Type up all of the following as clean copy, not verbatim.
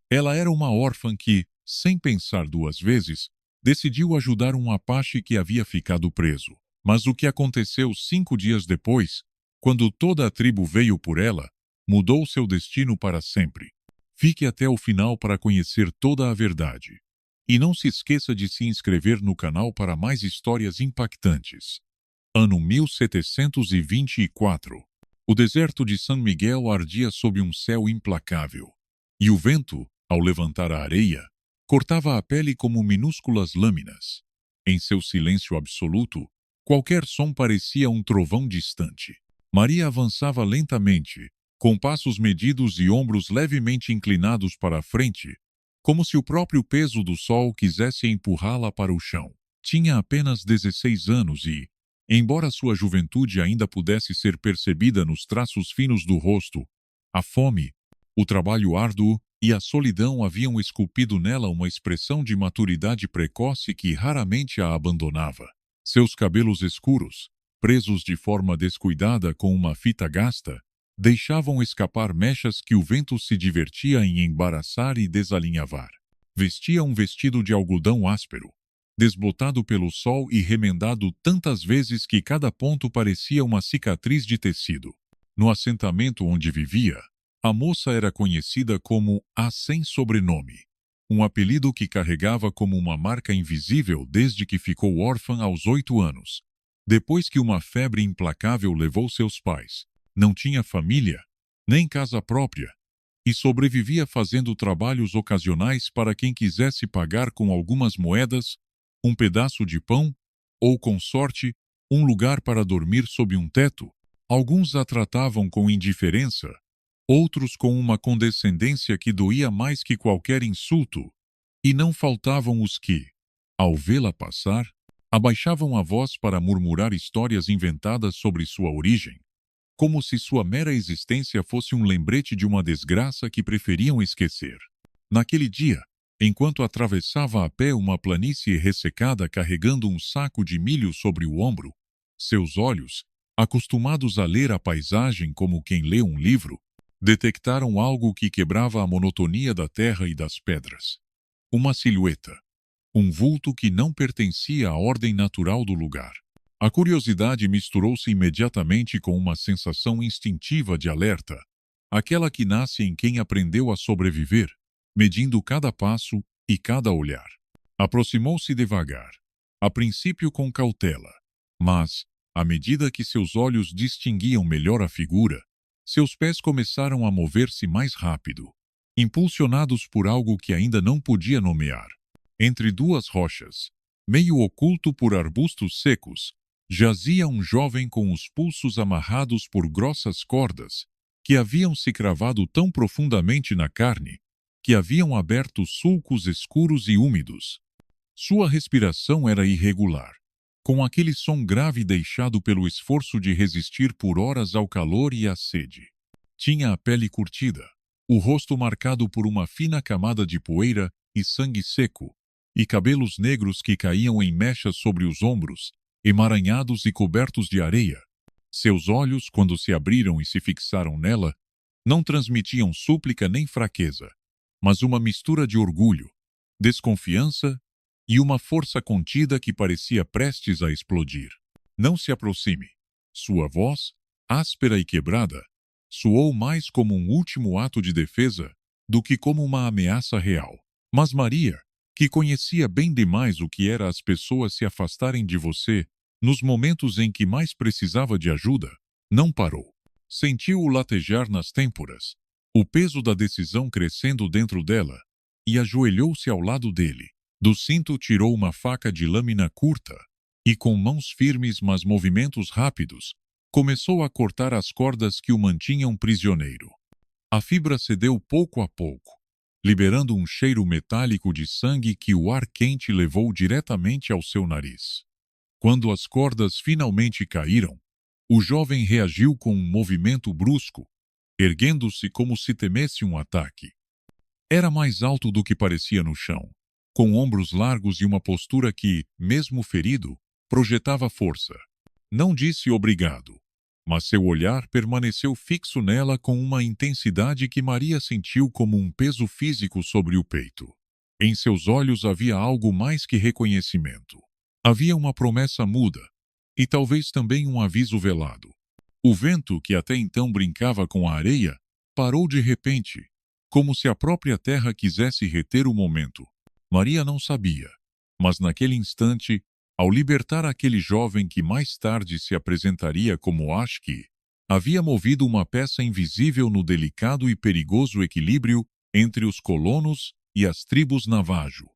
Ela era uma órfã que, sem pensar duas vezes, decidiu ajudar um apache que havia ficado preso. Mas o que aconteceu 5 dias depois, quando toda a tribo veio por ela, mudou seu destino para sempre. Fique até o final para conhecer toda a verdade. E não se esqueça de se inscrever no canal para mais histórias impactantes. Ano 1724. O deserto de San Miguel ardia sob um céu implacável. E o vento, ao levantar a areia, cortava a pele como minúsculas lâminas. Em seu silêncio absoluto, qualquer som parecia um trovão distante. Maria avançava lentamente, com passos medidos e ombros levemente inclinados para a frente, como se o próprio peso do sol quisesse empurrá-la para o chão. Tinha apenas 16 anos e, embora sua juventude ainda pudesse ser percebida nos traços finos do rosto, a fome, o trabalho árduo e a solidão haviam esculpido nela uma expressão de maturidade precoce que raramente a abandonava. Seus cabelos escuros, presos de forma descuidada com uma fita gasta, deixavam escapar mechas que o vento se divertia em embaraçar e desalinhavar. Vestia um vestido de algodão áspero, desbotado pelo sol e remendado tantas vezes que cada ponto parecia uma cicatriz de tecido. No assentamento onde vivia, a moça era conhecida como a Sem Sobrenome, um apelido que carregava como uma marca invisível desde que ficou órfã aos 8 anos, depois que uma febre implacável levou seus pais. Não tinha família, nem casa própria, e sobrevivia fazendo trabalhos ocasionais para quem quisesse pagar com algumas moedas, um pedaço de pão, ou, com sorte, um lugar para dormir sob um teto. Alguns a tratavam com indiferença, outros com uma condescendência que doía mais que qualquer insulto, e não faltavam os que, ao vê-la passar, abaixavam a voz para murmurar histórias inventadas sobre sua origem, como se sua mera existência fosse um lembrete de uma desgraça que preferiam esquecer. Naquele dia, enquanto atravessava a pé uma planície ressecada carregando um saco de milho sobre o ombro, seus olhos, acostumados a ler a paisagem como quem lê um livro, detectaram algo que quebrava a monotonia da terra e das pedras. Uma silhueta. Um vulto que não pertencia à ordem natural do lugar. A curiosidade misturou-se imediatamente com uma sensação instintiva de alerta, aquela que nasce em quem aprendeu a sobreviver, medindo cada passo e cada olhar. Aproximou-se devagar, a princípio com cautela, mas, à medida que seus olhos distinguiam melhor a figura, seus pés começaram a mover-se mais rápido, impulsionados por algo que ainda não podia nomear. Entre duas rochas, meio oculto por arbustos secos, jazia um jovem com os pulsos amarrados por grossas cordas, que haviam se cravado tão profundamente na carne, que haviam aberto sulcos escuros e úmidos. Sua respiração era irregular, com aquele som grave deixado pelo esforço de resistir por horas ao calor e à sede. Tinha a pele curtida, o rosto marcado por uma fina camada de poeira e sangue seco, e cabelos negros que caíam em mechas sobre os ombros, emaranhados e cobertos de areia. Seus olhos, quando se abriram e se fixaram nela, não transmitiam súplica nem fraqueza, mas uma mistura de orgulho, desconfiança e uma força contida que parecia prestes a explodir. Não se aproxime. Sua voz, áspera e quebrada, soou mais como um último ato de defesa do que como uma ameaça real. Mas Maria, que conhecia bem demais o que era as pessoas se afastarem de você nos momentos em que mais precisava de ajuda, não parou. Sentiu-o latejar nas têmporas, o peso da decisão crescendo dentro dela, e ajoelhou-se ao lado dele. Do cinto tirou uma faca de lâmina curta e, com mãos firmes mas movimentos rápidos, começou a cortar as cordas que o mantinham prisioneiro. A fibra cedeu pouco a pouco, liberando um cheiro metálico de sangue que o ar quente levou diretamente ao seu nariz. Quando as cordas finalmente caíram, o jovem reagiu com um movimento brusco, erguendo-se como se temesse um ataque. Era mais alto do que parecia no chão, com ombros largos e uma postura que, mesmo ferido, projetava força. Não disse obrigado, mas seu olhar permaneceu fixo nela com uma intensidade que Maria sentiu como um peso físico sobre o peito. Em seus olhos havia algo mais que reconhecimento. Havia uma promessa muda, e talvez também um aviso velado. O vento, que até então brincava com a areia, parou de repente, como se a própria terra quisesse reter o momento. Maria não sabia, mas naquele instante, ao libertar aquele jovem que mais tarde se apresentaria como Ashki, havia movido uma peça invisível no delicado e perigoso equilíbrio entre os colonos e as tribos Navajo.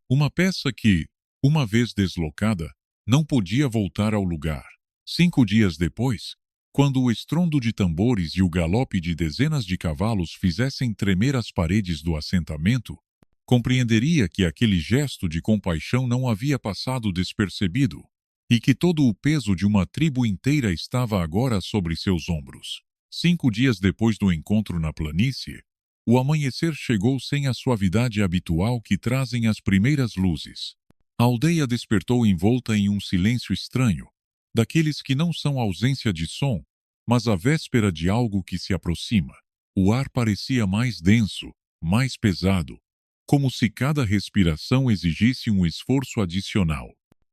Uma peça que, uma vez deslocada, não podia voltar ao lugar. 5 dias depois, quando o estrondo de tambores e o galope de dezenas de cavalos fizessem tremer as paredes do assentamento, compreenderia que aquele gesto de compaixão não havia passado despercebido e que todo o peso de uma tribo inteira estava agora sobre seus ombros. 5 dias depois do encontro na planície, o amanhecer chegou sem a suavidade habitual que trazem as primeiras luzes. A aldeia despertou envolta em um silêncio estranho, daqueles que não são ausência de som, mas a véspera de algo que se aproxima. O ar parecia mais denso, mais pesado, como se cada respiração exigisse um esforço adicional.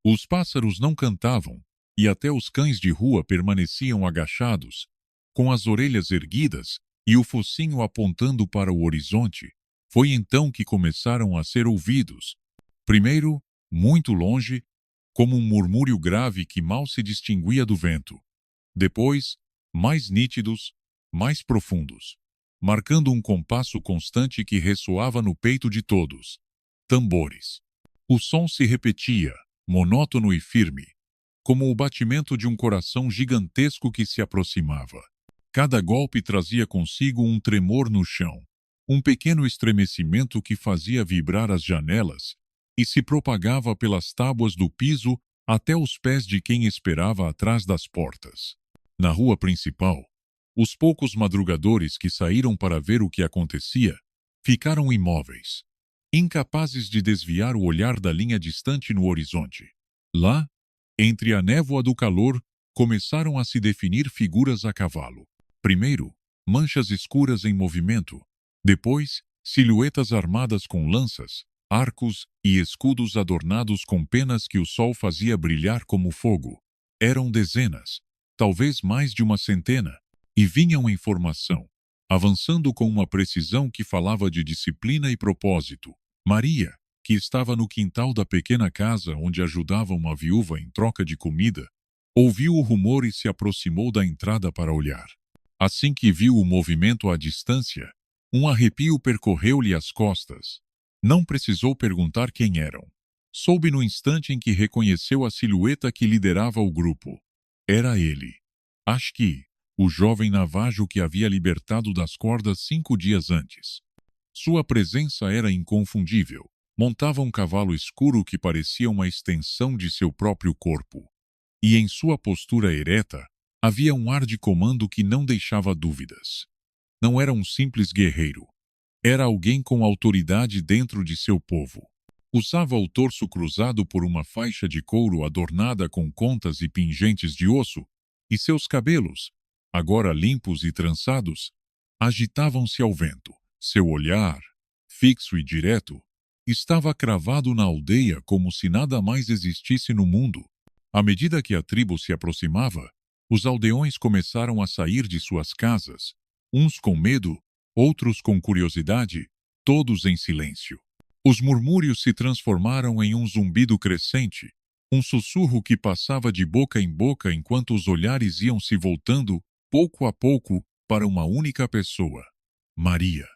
Os pássaros não cantavam, e até os cães de rua permaneciam agachados, com as orelhas erguidas e o focinho apontando para o horizonte. Foi então que começaram a ser ouvidos. Primeiro, muito longe, como um murmúrio grave que mal se distinguia do vento. Depois, mais nítidos, mais profundos, marcando um compasso constante que ressoava no peito de todos. Tambores. O som se repetia, monótono e firme, como o batimento de um coração gigantesco que se aproximava. Cada golpe trazia consigo um tremor no chão, um pequeno estremecimento que fazia vibrar as janelas e se propagava pelas tábuas do piso até os pés de quem esperava atrás das portas. Na rua principal, os poucos madrugadores que saíram para ver o que acontecia ficaram imóveis, incapazes de desviar o olhar da linha distante no horizonte. Lá, entre a névoa do calor, começaram a se definir figuras a cavalo. Primeiro, manchas escuras em movimento. Depois, silhuetas armadas com lanças, arcos e escudos adornados com penas que o sol fazia brilhar como fogo. Eram dezenas, talvez mais de uma centena, e vinham em formação, avançando com uma precisão que falava de disciplina e propósito. Maria, que estava no quintal da pequena casa onde ajudava uma viúva em troca de comida, ouviu o rumor e se aproximou da entrada para olhar. Assim que viu o movimento à distância, um arrepio percorreu-lhe as costas. Não precisou perguntar quem eram. Soube no instante em que reconheceu a silhueta que liderava o grupo. Era ele. Ashki, o jovem navajo que havia libertado das cordas 5 dias antes. Sua presença era inconfundível. Montava um cavalo escuro que parecia uma extensão de seu próprio corpo. E em sua postura ereta, havia um ar de comando que não deixava dúvidas. Não era um simples guerreiro. Era alguém com autoridade dentro de seu povo. Usava o torso cruzado por uma faixa de couro adornada com contas e pingentes de osso, e seus cabelos, agora limpos e trançados, agitavam-se ao vento. Seu olhar, fixo e direto, estava cravado na aldeia como se nada mais existisse no mundo. À medida que a tribo se aproximava, os aldeões começaram a sair de suas casas, uns com medo, outros com curiosidade, todos em silêncio. Os murmúrios se transformaram em um zumbido crescente, um sussurro que passava de boca em boca enquanto os olhares iam se voltando, pouco a pouco, para uma única pessoa: Maria.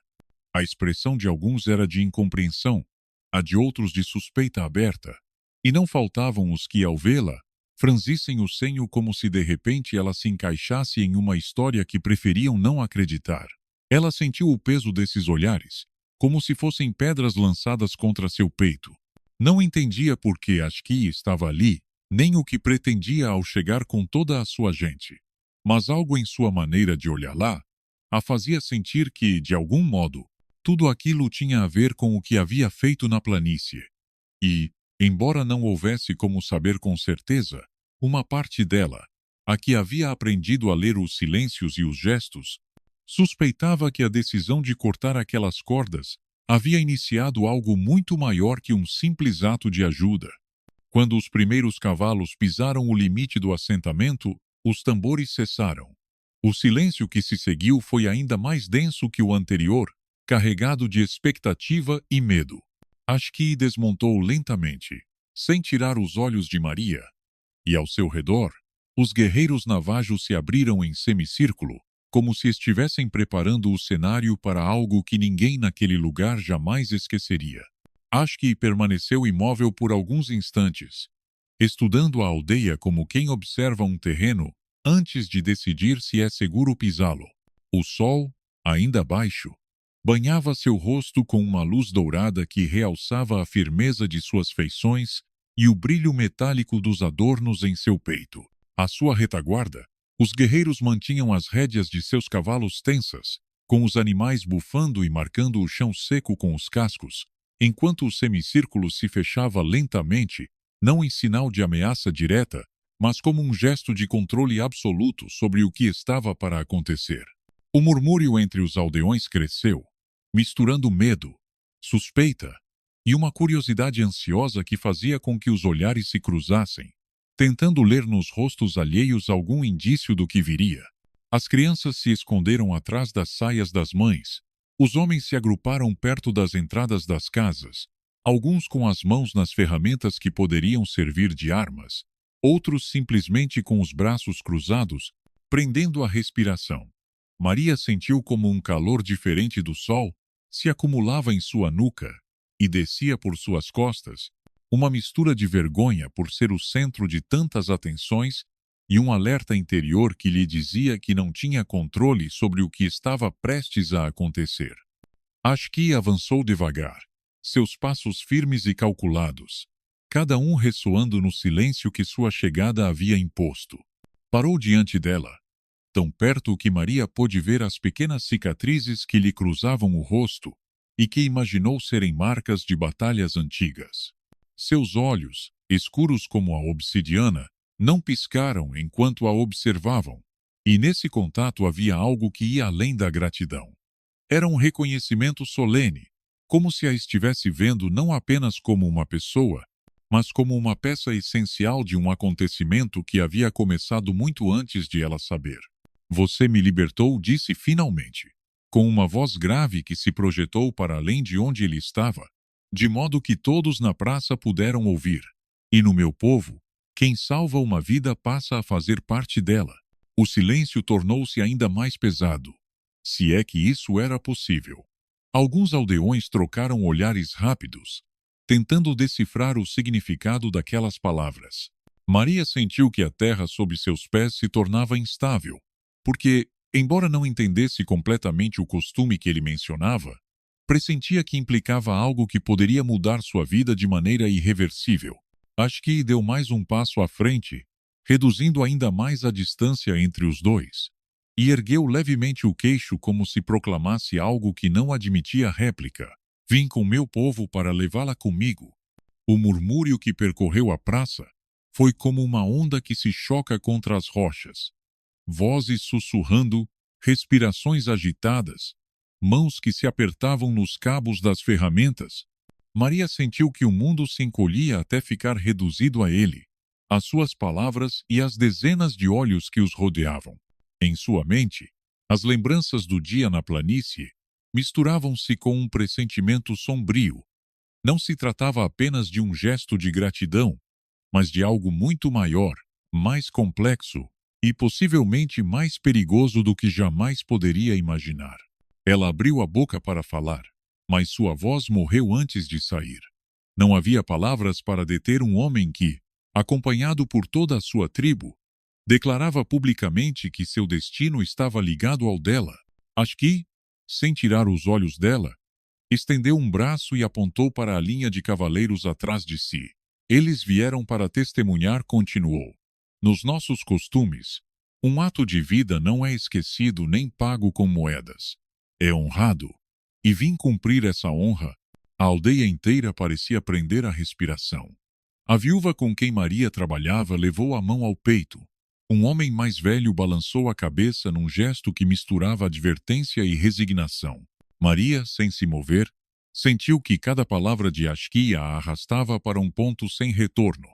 A expressão de alguns era de incompreensão, a de outros de suspeita aberta, e não faltavam os que, ao vê-la, franzissem o senho como se de repente ela se encaixasse em uma história que preferiam não acreditar. Ela sentiu o peso desses olhares, como se fossem pedras lançadas contra seu peito. Não entendia por que Ashki estava ali, nem o que pretendia ao chegar com toda a sua gente. Mas algo em sua maneira de olhar lá a fazia sentir que, de algum modo, tudo aquilo tinha a ver com o que havia feito na planície. E, embora não houvesse como saber com certeza, uma parte dela, a que havia aprendido a ler os silêncios e os gestos, suspeitava que a decisão de cortar aquelas cordas havia iniciado algo muito maior que um simples ato de ajuda. Quando os primeiros cavalos pisaram o limite do assentamento, os tambores cessaram. O silêncio que se seguiu foi ainda mais denso que o anterior, carregado de expectativa e medo. Ashki desmontou lentamente, sem tirar os olhos de Maria, e ao seu redor, os guerreiros navajos se abriram em semicírculo, como se estivessem preparando o cenário para algo que ninguém naquele lugar jamais esqueceria. Ashki permaneceu imóvel por alguns instantes, estudando a aldeia como quem observa um terreno antes de decidir se é seguro pisá-lo. O sol, ainda baixo, banhava seu rosto com uma luz dourada que realçava a firmeza de suas feições e o brilho metálico dos adornos em seu peito. À sua retaguarda, os guerreiros mantinham as rédeas de seus cavalos tensas, com os animais bufando e marcando o chão seco com os cascos, enquanto o semicírculo se fechava lentamente, não em sinal de ameaça direta, mas como um gesto de controle absoluto sobre o que estava para acontecer. O murmúrio entre os aldeões cresceu, misturando medo, suspeita e uma curiosidade ansiosa que fazia com que os olhares se cruzassem, tentando ler nos rostos alheios algum indício do que viria. As crianças se esconderam atrás das saias das mães, os homens se agruparam perto das entradas das casas, alguns com as mãos nas ferramentas que poderiam servir de armas, outros simplesmente com os braços cruzados, prendendo a respiração. Maria sentiu como um calor diferente do sol se acumulava em sua nuca e descia por suas costas, uma mistura de vergonha por ser o centro de tantas atenções e um alerta interior que lhe dizia que não tinha controle sobre o que estava prestes a acontecer. Ashki avançou devagar, seus passos firmes e calculados, cada um ressoando no silêncio que sua chegada havia imposto. Parou diante dela, tão perto que Maria pôde ver as pequenas cicatrizes que lhe cruzavam o rosto e que imaginou serem marcas de batalhas antigas. Seus olhos, escuros como a obsidiana, não piscaram enquanto a observavam, e nesse contato havia algo que ia além da gratidão. Era um reconhecimento solene, como se a estivesse vendo não apenas como uma pessoa, mas como uma peça essencial de um acontecimento que havia começado muito antes de ela saber. Você me libertou, disse finalmente, com uma voz grave que se projetou para além de onde ele estava, de modo que todos na praça puderam ouvir. E no meu povo, quem salva uma vida passa a fazer parte dela. O silêncio tornou-se ainda mais pesado, se é que isso era possível. Alguns aldeões trocaram olhares rápidos, tentando decifrar o significado daquelas palavras. Maria sentiu que a terra sob seus pés se tornava instável, porque, embora não entendesse completamente o costume que ele mencionava, pressentia que implicava algo que poderia mudar sua vida de maneira irreversível. Ashki deu mais um passo à frente, reduzindo ainda mais a distância entre os dois, e ergueu levemente o queixo como se proclamasse algo que não admitia réplica. Vim com meu povo para levá-la comigo. O murmúrio que percorreu a praça foi como uma onda que se choca contra as rochas. Vozes sussurrando, respirações agitadas, mãos que se apertavam nos cabos das ferramentas. Maria sentiu que o mundo se encolhia até ficar reduzido a ele, as suas palavras e as dezenas de olhos que os rodeavam. Em sua mente, as lembranças do dia na planície misturavam-se com um pressentimento sombrio. Não se tratava apenas de um gesto de gratidão, mas de algo muito maior, mais complexo e possivelmente mais perigoso do que jamais poderia imaginar. Ela abriu a boca para falar, mas sua voz morreu antes de sair. Não havia palavras para deter um homem que, acompanhado por toda a sua tribo, declarava publicamente que seu destino estava ligado ao dela. Ashki, sem tirar os olhos dela, estendeu um braço e apontou para a linha de cavaleiros atrás de si. Eles vieram para testemunhar, continuou. Nos nossos costumes, um ato de vida não é esquecido nem pago com moedas. É honrado. E vim cumprir essa honra. A aldeia inteira parecia prender a respiração. A viúva com quem Maria trabalhava levou a mão ao peito, Um homem mais velho balançou a cabeça num gesto que misturava advertência e resignação. Maria, sem se mover, sentiu que cada palavra de Ashki a arrastava para um ponto sem retorno,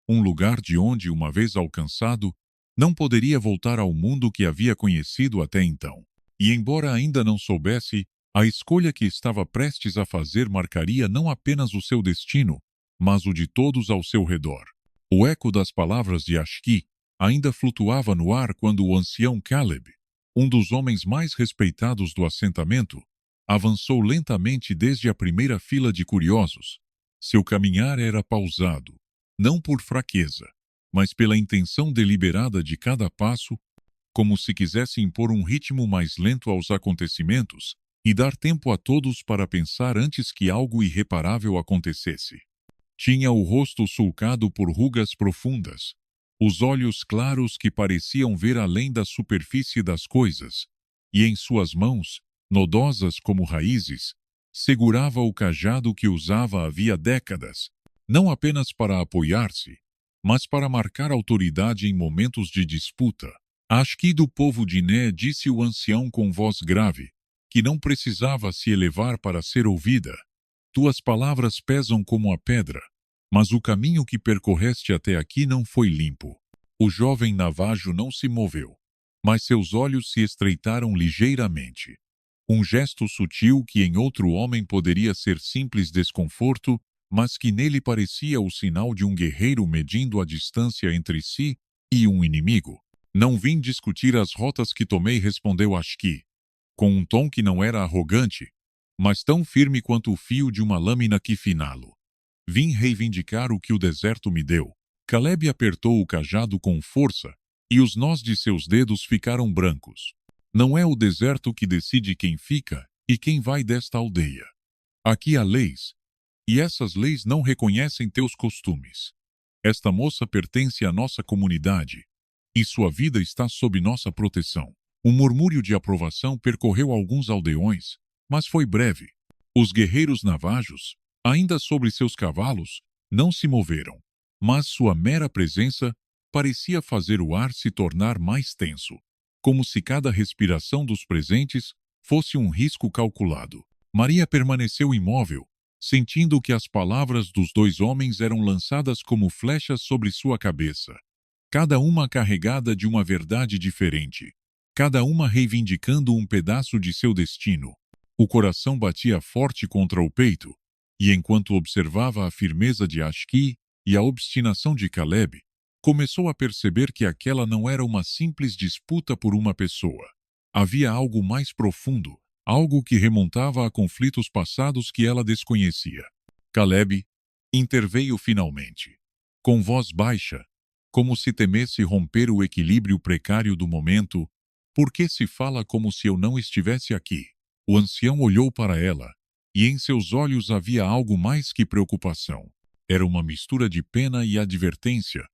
um lugar de onde, uma vez alcançado, não poderia voltar ao mundo que havia conhecido até então. E embora ainda não soubesse, a escolha que estava prestes a fazer marcaria não apenas o seu destino, mas o de todos ao seu redor. O eco das palavras de Ashki ainda flutuava no ar quando o ancião Caleb, um dos homens mais respeitados do assentamento, avançou lentamente desde a primeira fila de curiosos. Seu caminhar era pausado, não por fraqueza, mas pela intenção deliberada de cada passo, como se quisesse impor um ritmo mais lento aos acontecimentos e dar tempo a todos para pensar antes que algo irreparável acontecesse. Tinha o rosto sulcado por rugas profundas, os olhos claros que pareciam ver além da superfície das coisas, e em suas mãos, nodosas como raízes, segurava o cajado que usava havia décadas, não apenas para apoiar-se, mas para marcar autoridade em momentos de disputa. Ashki do povo de Né, disse o ancião com voz grave, que não precisava se elevar para ser ouvida. Tuas palavras pesam como a pedra, mas o caminho que percorreste até aqui não foi limpo. O jovem navajo não se moveu, mas seus olhos se estreitaram ligeiramente. Um gesto sutil que em outro homem poderia ser simples desconforto, mas que nele parecia o sinal de um guerreiro medindo a distância entre si e um inimigo. Não vim discutir as rotas que tomei, respondeu Ashki, com um tom que não era arrogante, mas tão firme quanto o fio de uma lâmina que finalo. Vim reivindicar o que o deserto me deu. Caleb apertou o cajado com força, e os nós de seus dedos ficaram brancos. Não é o deserto que decide quem fica e quem vai desta aldeia. Aqui há leis, e essas leis não reconhecem teus costumes. Esta moça pertence à nossa comunidade, e sua vida está sob nossa proteção. Um murmúrio de aprovação percorreu alguns aldeões, mas foi breve. Os guerreiros navajos, ainda sobre seus cavalos, não se moveram, mas sua mera presença parecia fazer o ar se tornar mais tenso, como se cada respiração dos presentes fosse um risco calculado. Maria permaneceu imóvel, sentindo que as palavras dos dois homens eram lançadas como flechas sobre sua cabeça, cada uma carregada de uma verdade diferente, cada uma reivindicando um pedaço de seu destino. O coração batia forte contra o peito, e enquanto observava a firmeza de Ashki e a obstinação de Caleb, começou a perceber que aquela não era uma simples disputa por uma pessoa. Havia algo mais profundo, algo que remontava a conflitos passados que ela desconhecia. Caleb interveio finalmente, com voz baixa, como se temesse romper o equilíbrio precário do momento. Por que se fala como se eu não estivesse aqui? O ancião olhou para ela, e em seus olhos havia algo mais que preocupação. Era uma mistura de pena e advertência,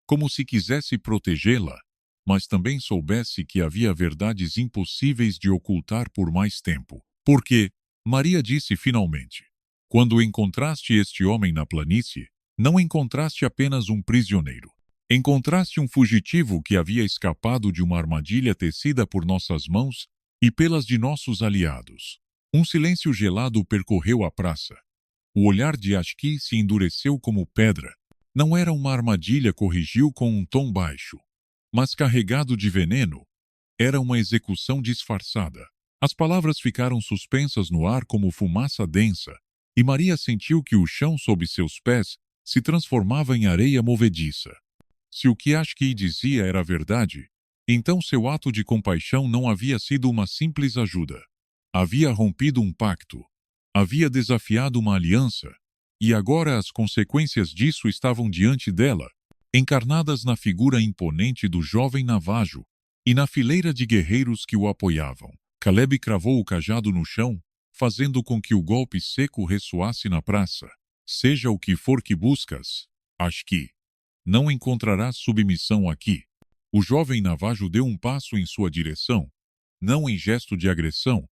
como se quisesse protegê-la, mas também soubesse que havia verdades impossíveis de ocultar por mais tempo. Porque, Maria disse finalmente, quando encontraste este homem na planície, não encontraste apenas um prisioneiro. Encontraste um fugitivo que havia escapado de uma armadilha tecida por nossas mãos e pelas de nossos aliados. Um silêncio gelado percorreu a praça. O olhar de Ashki se endureceu como pedra. Não era uma armadilha, corrigiu com um tom baixo, mas carregado de veneno. Era uma execução disfarçada. As palavras ficaram suspensas no ar como fumaça densa, e Maria sentiu que o chão sob seus pés se transformava em areia movediça. Se o que Ashki dizia era verdade, então seu ato de compaixão não havia sido uma simples ajuda. Havia rompido um pacto. Havia desafiado uma aliança. E agora as consequências disso estavam diante dela, encarnadas na figura imponente do jovem navajo e na fileira de guerreiros que o apoiavam. Caleb cravou o cajado no chão, fazendo com que o golpe seco ressoasse na praça. Seja o que for que buscas, Ashki, não encontrarás submissão aqui. O jovem navajo deu um passo em sua direção, não em gesto de agressão,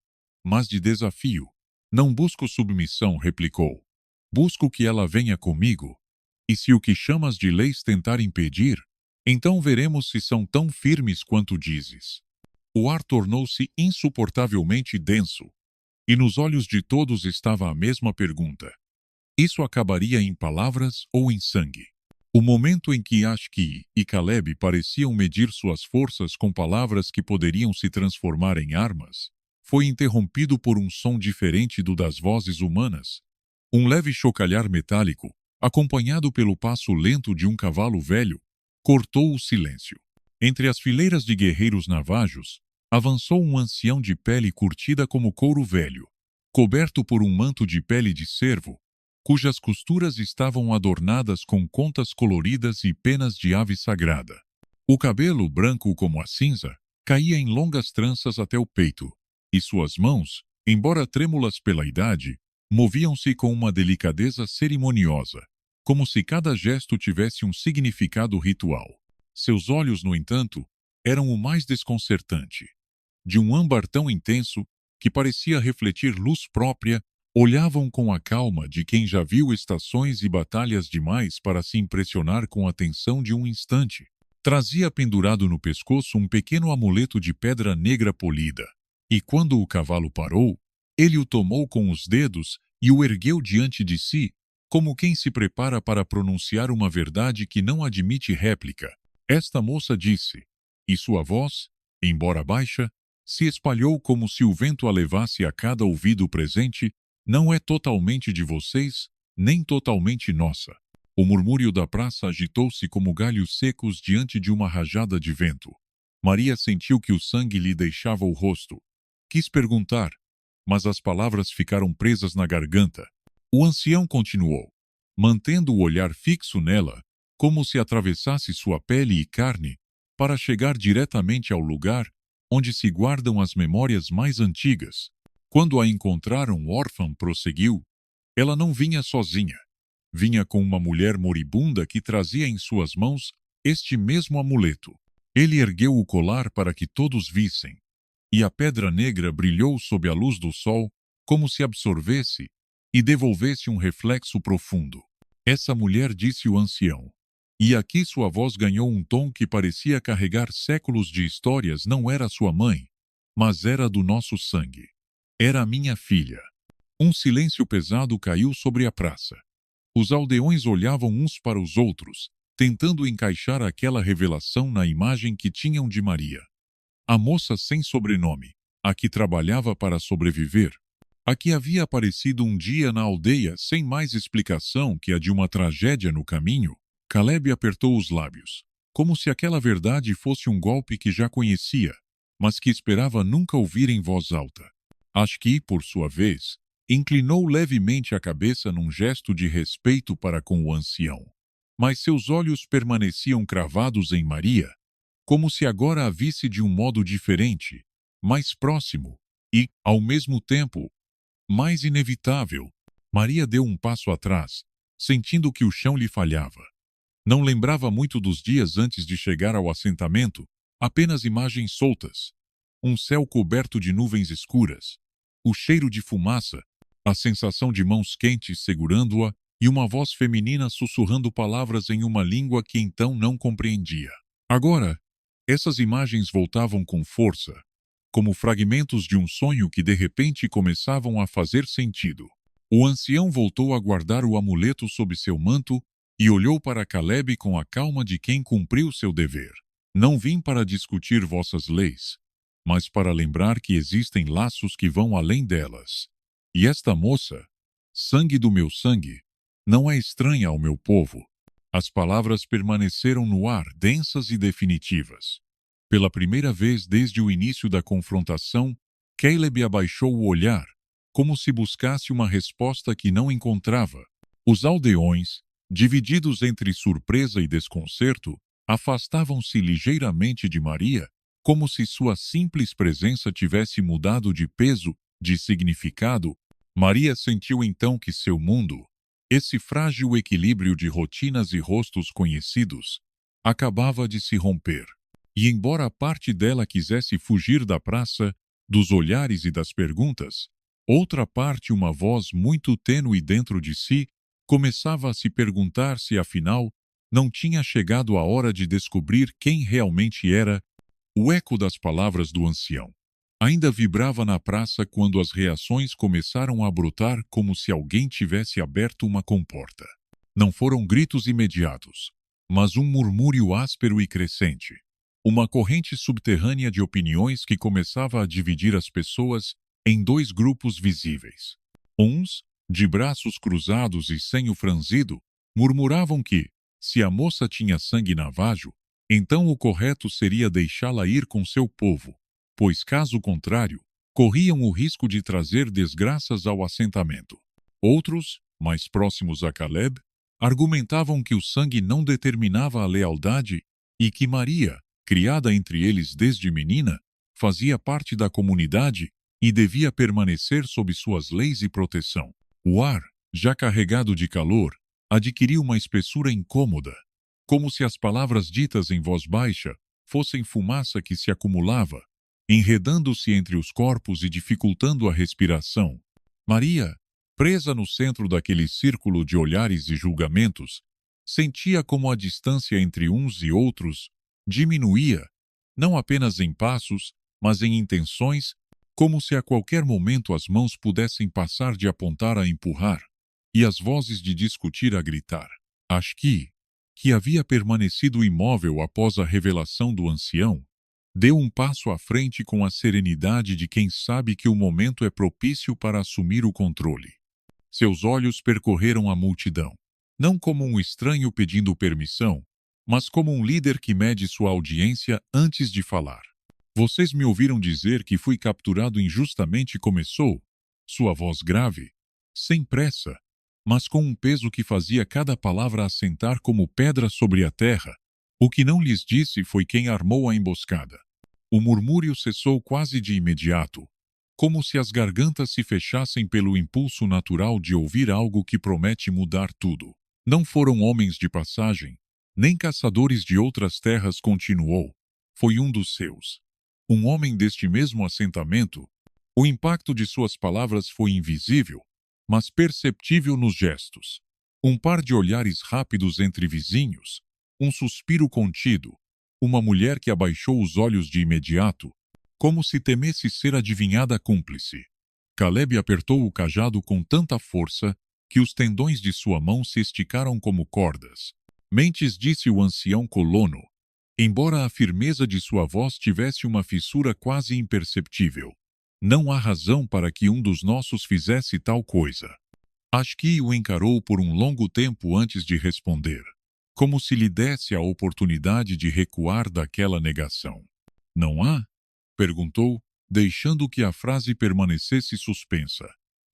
mas de desafio. Não busco submissão, replicou. Busco que ela venha comigo. E se o que chamas de leis tentar impedir, Então veremos se são tão firmes quanto dizes. O ar tornou-se insuportavelmente denso, e nos olhos de todos estava a mesma pergunta. Isso acabaria em palavras ou em sangue? O momento em que Ashki e Caleb pareciam medir suas forças com palavras que poderiam se transformar em armas, foi interrompido por um som diferente do das vozes humanas. Um leve chocalhar metálico, acompanhado pelo passo lento de um cavalo velho, cortou o silêncio. Entre as fileiras de guerreiros navajos, avançou um ancião de pele curtida como couro velho, coberto por um manto de pele de cervo, cujas costuras estavam adornadas com contas coloridas e penas de ave sagrada. O cabelo, branco como a cinza, caía em longas tranças até o peito, e suas mãos, embora trêmulas pela idade, moviam-se com uma delicadeza cerimoniosa, como se cada gesto tivesse um significado ritual. Seus olhos, no entanto, eram o mais desconcertante. De um âmbar tão intenso que parecia refletir luz própria, olhavam com a calma de quem já viu estações e batalhas demais para se impressionar com a tensão de um instante. Trazia pendurado no pescoço um pequeno amuleto de pedra negra polida, e quando o cavalo parou, ele o tomou com os dedos e o ergueu diante de si, como quem se prepara para pronunciar uma verdade que não admite réplica. Esta moça disse, e sua voz, embora baixa, se espalhou como se o vento a levasse a cada ouvido presente: não é totalmente de vocês, nem totalmente nossa. O murmúrio da praça agitou-se como galhos secos diante de uma rajada de vento. Maria sentiu que o sangue lhe deixava o rosto. Quis perguntar, mas as palavras ficaram presas na garganta. O ancião continuou, mantendo o olhar fixo nela, como se atravessasse sua pele e carne, para chegar diretamente ao lugar onde se guardam as memórias mais antigas. Quando a encontraram, órfã, prosseguiu, ela não vinha sozinha. Vinha com uma mulher moribunda que trazia em suas mãos este mesmo amuleto. Ele ergueu o colar para que todos vissem, e a pedra negra brilhou sob a luz do sol, como se absorvesse e devolvesse um reflexo profundo. Essa mulher, disse o ancião. E aqui sua voz ganhou um tom que parecia carregar séculos de histórias. Não era sua mãe, mas era do nosso sangue. Era a minha filha. Um silêncio pesado caiu sobre a praça. Os aldeões olhavam uns para os outros, tentando encaixar aquela revelação na imagem que tinham de Maria. A moça sem sobrenome, a que trabalhava para sobreviver, a que havia aparecido um dia na aldeia sem mais explicação que a de uma tragédia no caminho. Caleb apertou os lábios, como se aquela verdade fosse um golpe que já conhecia, mas que esperava nunca ouvir em voz alta. Ashki, por sua vez, inclinou levemente a cabeça num gesto de respeito para com o ancião. Mas seus olhos permaneciam cravados em Maria, como se agora a visse de um modo diferente, mais próximo e, ao mesmo tempo, mais inevitável. Maria deu um passo atrás, sentindo que o chão lhe falhava. Não lembrava muito dos dias antes de chegar ao assentamento, apenas imagens soltas. Um céu coberto de nuvens escuras, o cheiro de fumaça, a sensação de mãos quentes segurando-a e uma voz feminina sussurrando palavras em uma língua que então não compreendia. Agora, essas imagens voltavam com força, como fragmentos de um sonho que de repente começavam a fazer sentido. O ancião voltou a guardar o amuleto sob seu manto e olhou para Caleb com a calma de quem cumpriu seu dever. Não vim para discutir vossas leis, mas para lembrar que existem laços que vão além delas. E esta moça, sangue do meu sangue, não é estranha ao meu povo. As palavras permaneceram no ar, densas e definitivas. Pela primeira vez desde o início da confrontação, Caleb abaixou o olhar, como se buscasse uma resposta que não encontrava. Os aldeões, divididos entre surpresa e desconcerto, afastavam-se ligeiramente de Maria, como se sua simples presença tivesse mudado de peso, de significado. Maria sentiu então que seu mundo, esse frágil equilíbrio de rotinas e rostos conhecidos, acabava de se romper. E embora parte dela quisesse fugir da praça, dos olhares e das perguntas, outra parte, uma voz muito tênue dentro de si, começava a se perguntar se, afinal, Não tinha chegado a hora de descobrir quem realmente era. O eco das palavras do ancião ainda vibrava na praça quando as reações começaram a brotar como se alguém tivesse aberto uma comporta. Não foram gritos imediatos, mas um murmúrio áspero e crescente. Uma corrente subterrânea de opiniões que começava a dividir as pessoas em dois grupos visíveis. Uns, de braços cruzados e senho franzido, murmuravam que, se a moça tinha sangue navajo, então o correto seria deixá-la ir com seu povo, pois caso contrário, corriam o risco de trazer desgraças ao assentamento. Outros, mais próximos a Caleb, argumentavam que o sangue não determinava a lealdade e que Maria, criada entre eles desde menina, fazia parte da comunidade e devia permanecer sob suas leis e proteção. O ar, já carregado de calor, adquiriu uma espessura incômoda, como se as palavras ditas em voz baixa fossem fumaça que se acumulava, enredando-se entre os corpos e dificultando a respiração. Maria, presa no centro daquele círculo de olhares e julgamentos, sentia como a distância entre uns e outros diminuía, não apenas em passos, mas em intenções, como se a qualquer momento as mãos pudessem passar de apontar a empurrar, e as vozes de discutir a gritar. Ashki, que havia permanecido imóvel após a revelação do ancião, deu um passo à frente com a serenidade de quem sabe que o momento é propício para assumir o controle. Seus olhos percorreram a multidão, não como um estranho pedindo permissão, mas como um líder que mede sua audiência antes de falar. Vocês me ouviram dizer que fui capturado injustamente, começou, sua voz grave, sem pressa, mas com um peso que fazia cada palavra assentar como pedra sobre a terra. O que não lhes disse foi quem armou a emboscada. O murmúrio cessou quase de imediato, como se as gargantas se fechassem pelo impulso natural de ouvir algo que promete mudar tudo. Não foram homens de passagem, nem caçadores de outras terras, continuou. Foi um dos seus. Um homem deste mesmo assentamento. O impacto de suas palavras foi invisível, mas perceptível nos gestos. Um par de olhares rápidos entre vizinhos, um suspiro contido, uma mulher que abaixou os olhos de imediato, como se temesse ser adivinhada cúmplice. Caleb apertou o cajado com tanta força que os tendões de sua mão se esticaram como cordas. Mentes, disse o ancião colono, embora a firmeza de sua voz tivesse uma fissura quase imperceptível. Não há razão para que um dos nossos fizesse tal coisa. Ashki o encarou por um longo tempo antes de responder, como se lhe desse a oportunidade de recuar daquela negação. Não há? Perguntou, deixando que a frase permanecesse suspensa.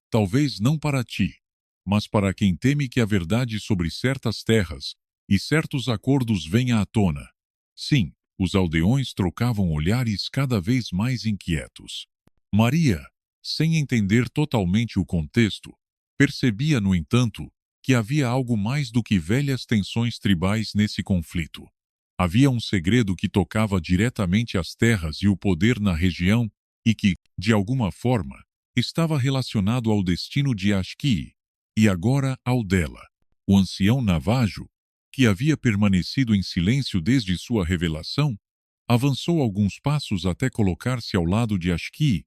Talvez não para ti, mas para quem teme que a verdade sobre certas terras e certos acordos venha à tona. Sim, os aldeões trocavam olhares cada vez mais inquietos. Maria, sem entender totalmente o contexto, percebia, no entanto, que havia algo mais do que velhas tensões tribais nesse conflito. Havia um segredo que tocava diretamente as terras e o poder na região e que, de alguma forma, estava relacionado ao destino de Ashki e agora ao dela. O ancião navajo, que havia permanecido em silêncio desde sua revelação, avançou alguns passos até colocar-se ao lado de Ashki,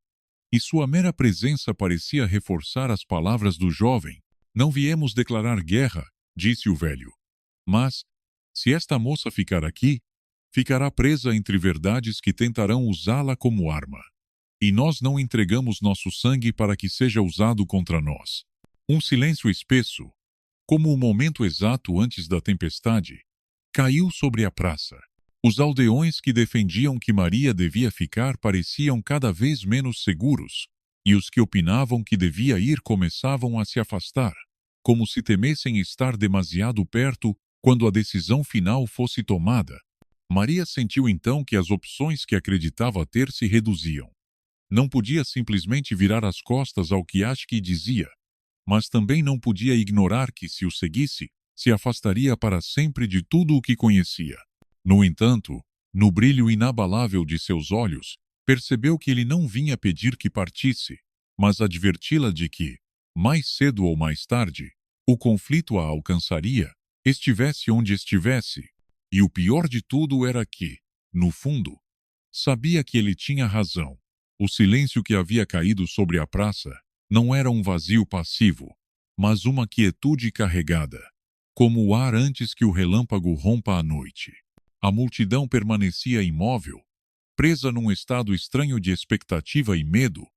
e sua mera presença parecia reforçar as palavras do jovem. Não viemos declarar guerra, disse o velho. Mas, se esta moça ficar aqui, ficará presa entre verdades que tentarão usá-la como arma. E nós não entregamos nosso sangue para que seja usado contra nós. Um silêncio espesso, como o momento exato antes da tempestade, caiu sobre a praça. Os aldeões que defendiam que Maria devia ficar pareciam cada vez menos seguros, e os que opinavam que devia ir começavam a se afastar, como se temessem estar demasiado perto quando a decisão final fosse tomada. Maria sentiu então que as opções que acreditava ter se reduziam. Não podia simplesmente virar as costas ao que Ashki dizia, mas também não podia ignorar que, se o seguisse, se afastaria para sempre de tudo o que conhecia. No entanto, no brilho inabalável de seus olhos, percebeu que ele não vinha pedir que partisse, mas adverti-la de que, mais cedo ou mais tarde, o conflito a alcançaria estivesse onde estivesse. E o pior de tudo era que, no fundo, sabia que ele tinha razão. O silêncio que havia caído sobre a praça não era um vazio passivo, mas uma quietude carregada, como o ar antes que o relâmpago rompa a noite. A multidão permanecia imóvel, presa num estado estranho de expectativa e medo,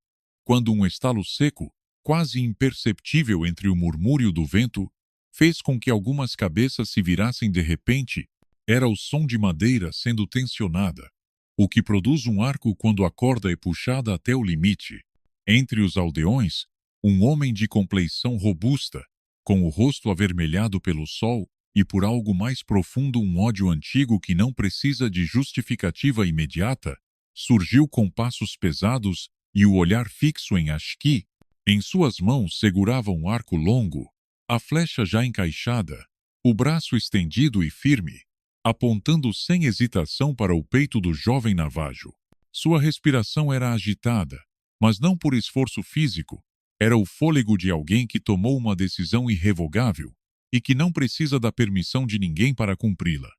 quando um estalo seco, quase imperceptível entre o murmúrio do vento, fez com que algumas cabeças se virassem de repente. Era o som de madeira sendo tensionada, o que produz um arco quando a corda é puxada até o limite. Entre os aldeões, um homem de compleição robusta, com o rosto avermelhado pelo sol e por algo mais profundo um ódio antigo que não precisa de justificativa imediata, surgiu com passos pesados e o olhar fixo em Ashki. Em suas mãos segurava um arco longo, a flecha já encaixada, o braço estendido e firme, apontando sem hesitação para o peito do jovem navajo. Sua respiração era agitada, mas não por esforço físico. Era o fôlego de alguém que tomou uma decisão irrevogável e que não precisa da permissão de ninguém para cumpri-la.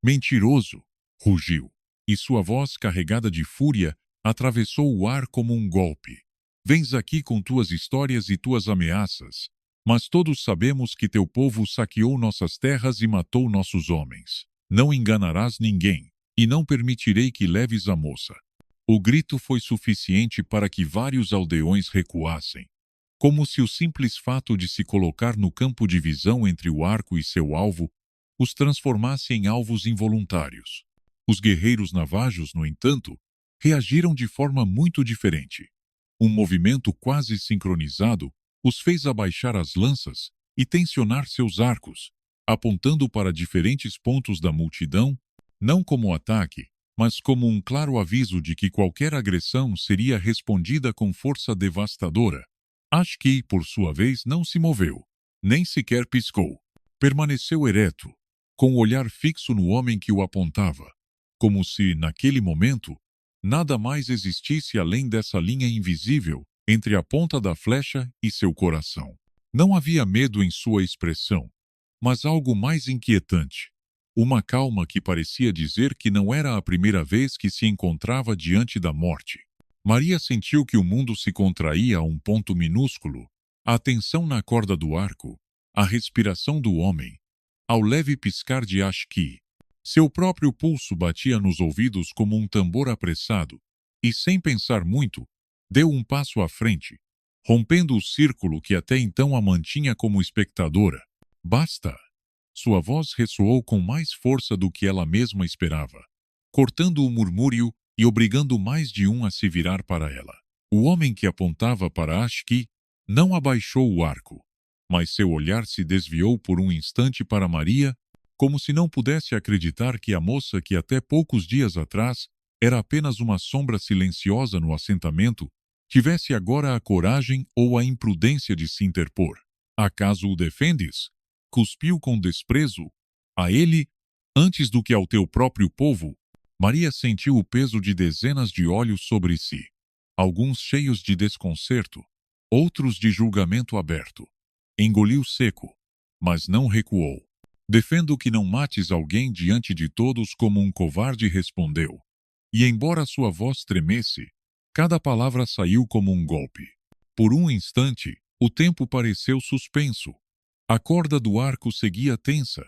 Mentiroso! Rugiu, e sua voz, carregada de fúria, atravessou o ar como um golpe. Vens aqui com tuas histórias e tuas ameaças, mas todos sabemos que teu povo saqueou nossas terras e matou nossos homens. Não enganarás ninguém, e não permitirei que leves a moça. O grito foi suficiente para que vários aldeões recuassem, como se o simples fato de se colocar no campo de visão entre o arco e seu alvo os transformasse em alvos involuntários. Os guerreiros navajos, no entanto, reagiram de forma muito diferente. Um movimento quase sincronizado os fez abaixar as lanças e tensionar seus arcos, apontando para diferentes pontos da multidão, não como ataque, mas como um claro aviso de que qualquer agressão seria respondida com força devastadora. Ashki, por sua vez, não se moveu, nem sequer piscou. Permaneceu ereto, com o olhar fixo no homem que o apontava, como se, naquele momento, nada mais existisse além dessa linha invisível entre a ponta da flecha e seu coração. Não havia medo em sua expressão, mas algo mais inquietante. Uma calma que parecia dizer que não era a primeira vez que se encontrava diante da morte. Maria sentiu que o mundo se contraía a um ponto minúsculo, a tensão na corda do arco, a respiração do homem, ao leve piscar de Ashki. Seu próprio pulso batia nos ouvidos como um tambor apressado, e sem pensar muito, deu um passo à frente, rompendo o círculo que até então a mantinha como espectadora. Basta! Sua voz ressoou com mais força do que ela mesma esperava, cortando o murmúrio e obrigando mais de um a se virar para ela. O homem que apontava para Ashki não abaixou o arco, mas seu olhar se desviou por um instante para Maria, como se não pudesse acreditar que a moça que até poucos dias atrás era apenas uma sombra silenciosa no assentamento, tivesse agora a coragem ou a imprudência de se interpor. Acaso o defendes? Cuspiu com desprezo a ele, antes do que ao teu próprio povo. Maria sentiu o peso de dezenas de olhos sobre si, alguns cheios de desconcerto, outros de julgamento aberto. Engoliu seco, mas não recuou. Defendo que não mates alguém diante de todos como um covarde, respondeu. E embora sua voz tremesse, cada palavra saiu como um golpe. Por um instante, o tempo pareceu suspenso. A corda do arco seguia tensa,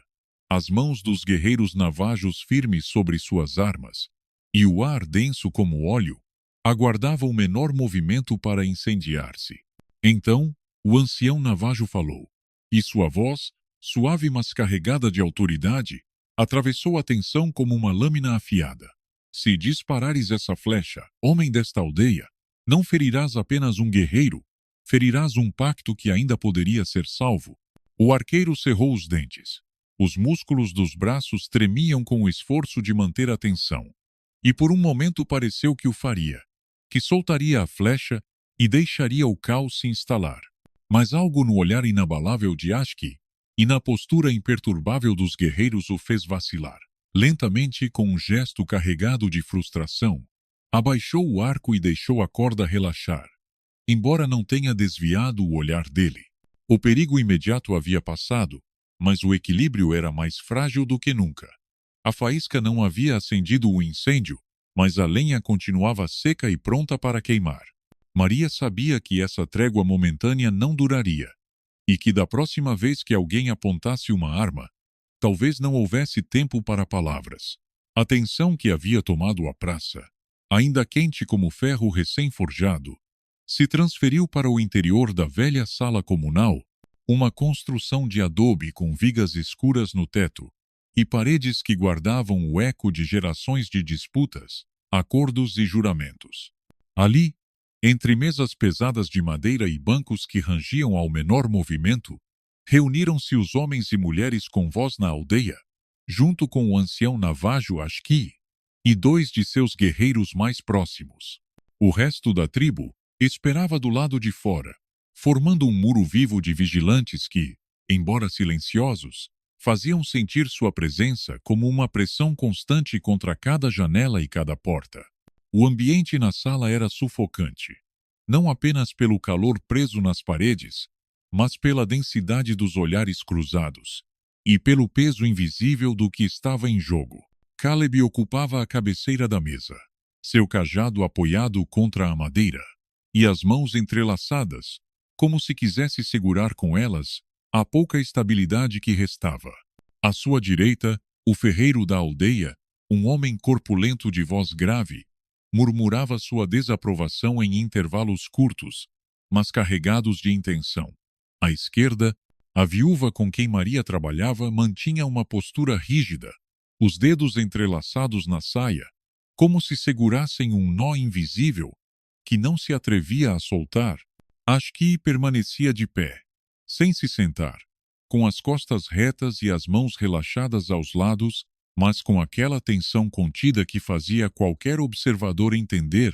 as mãos dos guerreiros navajos firmes sobre suas armas, e o ar denso como óleo aguardava o menor movimento para incendiar-se. Então, o ancião navajo falou, e sua voz, suave mas carregada de autoridade, atravessou a tensão como uma lâmina afiada. Se disparares essa flecha, homem desta aldeia, não ferirás apenas um guerreiro, ferirás um pacto que ainda poderia ser salvo. O arqueiro cerrou os dentes. Os músculos dos braços tremiam com o esforço de manter a tensão. E por um momento pareceu que o faria, que soltaria a flecha e deixaria o caos se instalar. Mas algo no olhar inabalável de Ashki e na postura imperturbável dos guerreiros o fez vacilar. Lentamente, com um gesto carregado de frustração, abaixou o arco e deixou a corda relaxar, embora não tenha desviado o olhar dele. O perigo imediato havia passado, mas o equilíbrio era mais frágil do que nunca. A faísca não havia acendido o incêndio, mas a lenha continuava seca e pronta para queimar. Maria sabia que essa trégua momentânea não duraria, e que da próxima vez que alguém apontasse uma arma, talvez não houvesse tempo para palavras. A tensão que havia tomado a praça, ainda quente como ferro recém-forjado, se transferiu para o interior da velha sala comunal, uma construção de adobe com vigas escuras no teto e paredes que guardavam o eco de gerações de disputas, acordos e juramentos. Ali, entre mesas pesadas de madeira e bancos que rangiam ao menor movimento, reuniram-se os homens e mulheres com voz na aldeia, junto com o ancião Navajo Ashki e 2 de seus guerreiros mais próximos. O resto da tribo esperava do lado de fora, formando um muro vivo de vigilantes que, embora silenciosos, faziam sentir sua presença como uma pressão constante contra cada janela e cada porta. O ambiente na sala era sufocante, não apenas pelo calor preso nas paredes, mas pela densidade dos olhares cruzados e pelo peso invisível do que estava em jogo. Caleb ocupava a cabeceira da mesa, seu cajado apoiado contra a madeira e as mãos entrelaçadas, como se quisesse segurar com elas a pouca estabilidade que restava. À sua direita, o ferreiro da aldeia, um homem corpulento de voz grave, murmurava sua desaprovação em intervalos curtos, mas carregados de intenção. À esquerda, a viúva com quem Maria trabalhava mantinha uma postura rígida, os dedos entrelaçados na saia, como se segurassem um nó invisível que não se atrevia a soltar. Ashki permanecia de pé, sem se sentar, com as costas retas e as mãos relaxadas aos lados, mas com aquela tensão contida que fazia qualquer observador entender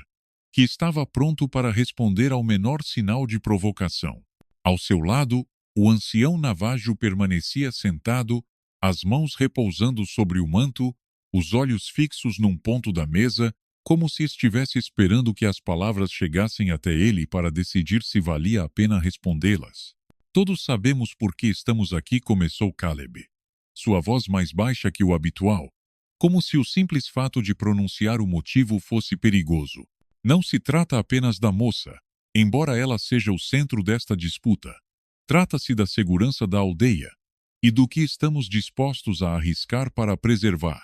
que estava pronto para responder ao menor sinal de provocação. Ao seu lado, o ancião Navajo permanecia sentado, as mãos repousando sobre o manto, os olhos fixos num ponto da mesa, como se estivesse esperando que as palavras chegassem até ele para decidir se valia a pena respondê-las. Todos sabemos por que estamos aqui, começou Caleb, sua voz mais baixa que o habitual, como se o simples fato de pronunciar o motivo fosse perigoso. Não se trata apenas da moça, embora ela seja o centro desta disputa. Trata-se da segurança da aldeia e do que estamos dispostos a arriscar para a preservar.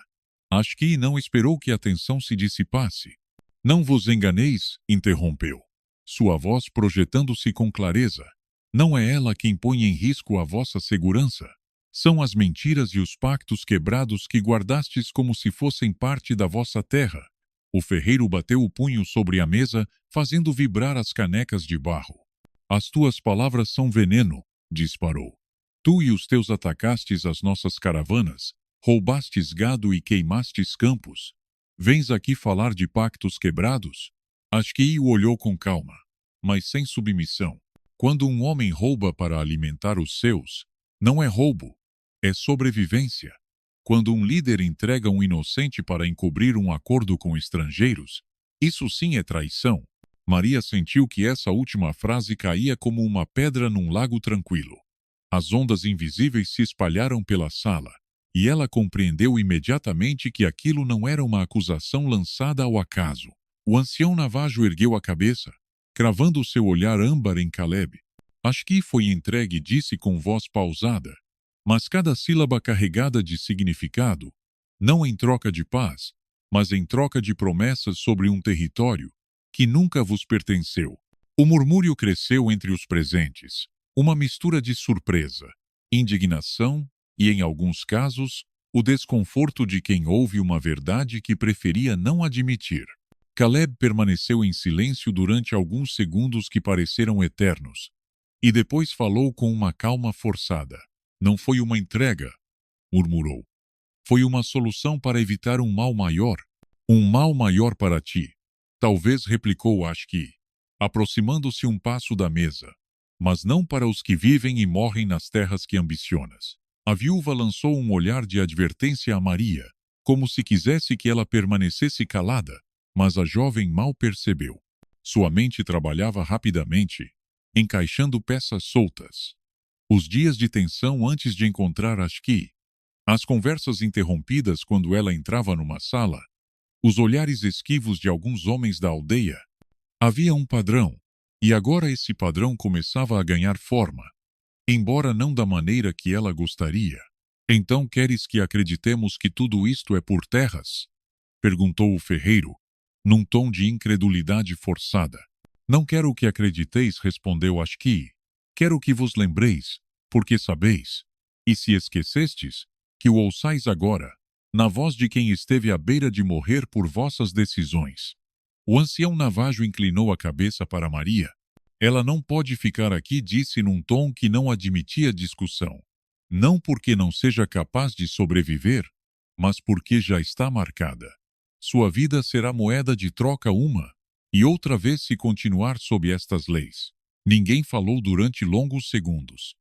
Ashki não esperou que a tensão se dissipasse. Não vos enganeis, interrompeu, sua voz projetando-se com clareza. Não é ela quem põe em risco a vossa segurança. São as mentiras e os pactos quebrados que guardastes como se fossem parte da vossa terra. O ferreiro bateu o punho sobre a mesa, fazendo vibrar as canecas de barro. As tuas palavras são veneno, disparou. Tu e os teus atacastes as nossas caravanas, roubastes gado e queimastes campos. Vens aqui falar de pactos quebrados? Ashki o olhou com calma, mas sem submissão. Quando um homem rouba para alimentar os seus, não é roubo, é sobrevivência. Quando um líder entrega um inocente para encobrir um acordo com estrangeiros, isso sim é traição. Maria sentiu que essa última frase caía como uma pedra num lago tranquilo. As ondas invisíveis se espalharam pela sala, e ela compreendeu imediatamente que aquilo não era uma acusação lançada ao acaso. O ancião Navajo ergueu a cabeça, cravando seu olhar âmbar em Caleb. Ashki foi entregue e disse com voz pausada, mas cada sílaba carregada de significado, não em troca de paz, mas em troca de promessas sobre um território que nunca vos pertenceu. O murmúrio cresceu entre os presentes, uma mistura de surpresa, indignação e, em alguns casos, o desconforto de quem ouve uma verdade que preferia não admitir. Caleb permaneceu em silêncio durante alguns segundos que pareceram eternos, e depois falou com uma calma forçada. Não foi uma entrega, murmurou. Foi uma solução para evitar um mal maior. Um mal maior para ti. Talvez, replicou Ashki, aproximando-se um passo da mesa. Mas não para os que vivem e morrem nas terras que ambicionas. A viúva lançou um olhar de advertência a Maria, como se quisesse que ela permanecesse calada, mas a jovem mal percebeu. Sua mente trabalhava rapidamente, encaixando peças soltas. Os dias de tensão antes de encontrar Ashki. As conversas interrompidas quando ela entrava numa sala. Os olhares esquivos de alguns homens da aldeia. Havia um padrão, e agora esse padrão começava a ganhar forma, embora não da maneira que ela gostaria. Então queres que acreditemos que tudo isto é por terras? Perguntou o ferreiro, num tom de incredulidade forçada. Não quero que acrediteis, respondeu Ashki. Quero que vos lembreis, porque sabeis, e se esquecestes, que o ouçais agora, na voz de quem esteve à beira de morrer por vossas decisões. O ancião Navajo inclinou a cabeça para Maria. Ela não pode ficar aqui, disse num tom que não admitia discussão. Não porque não seja capaz de sobreviver, mas porque já está marcada. Sua vida será moeda de troca uma e outra vez se continuar sob estas leis. Ninguém falou durante longos segundos.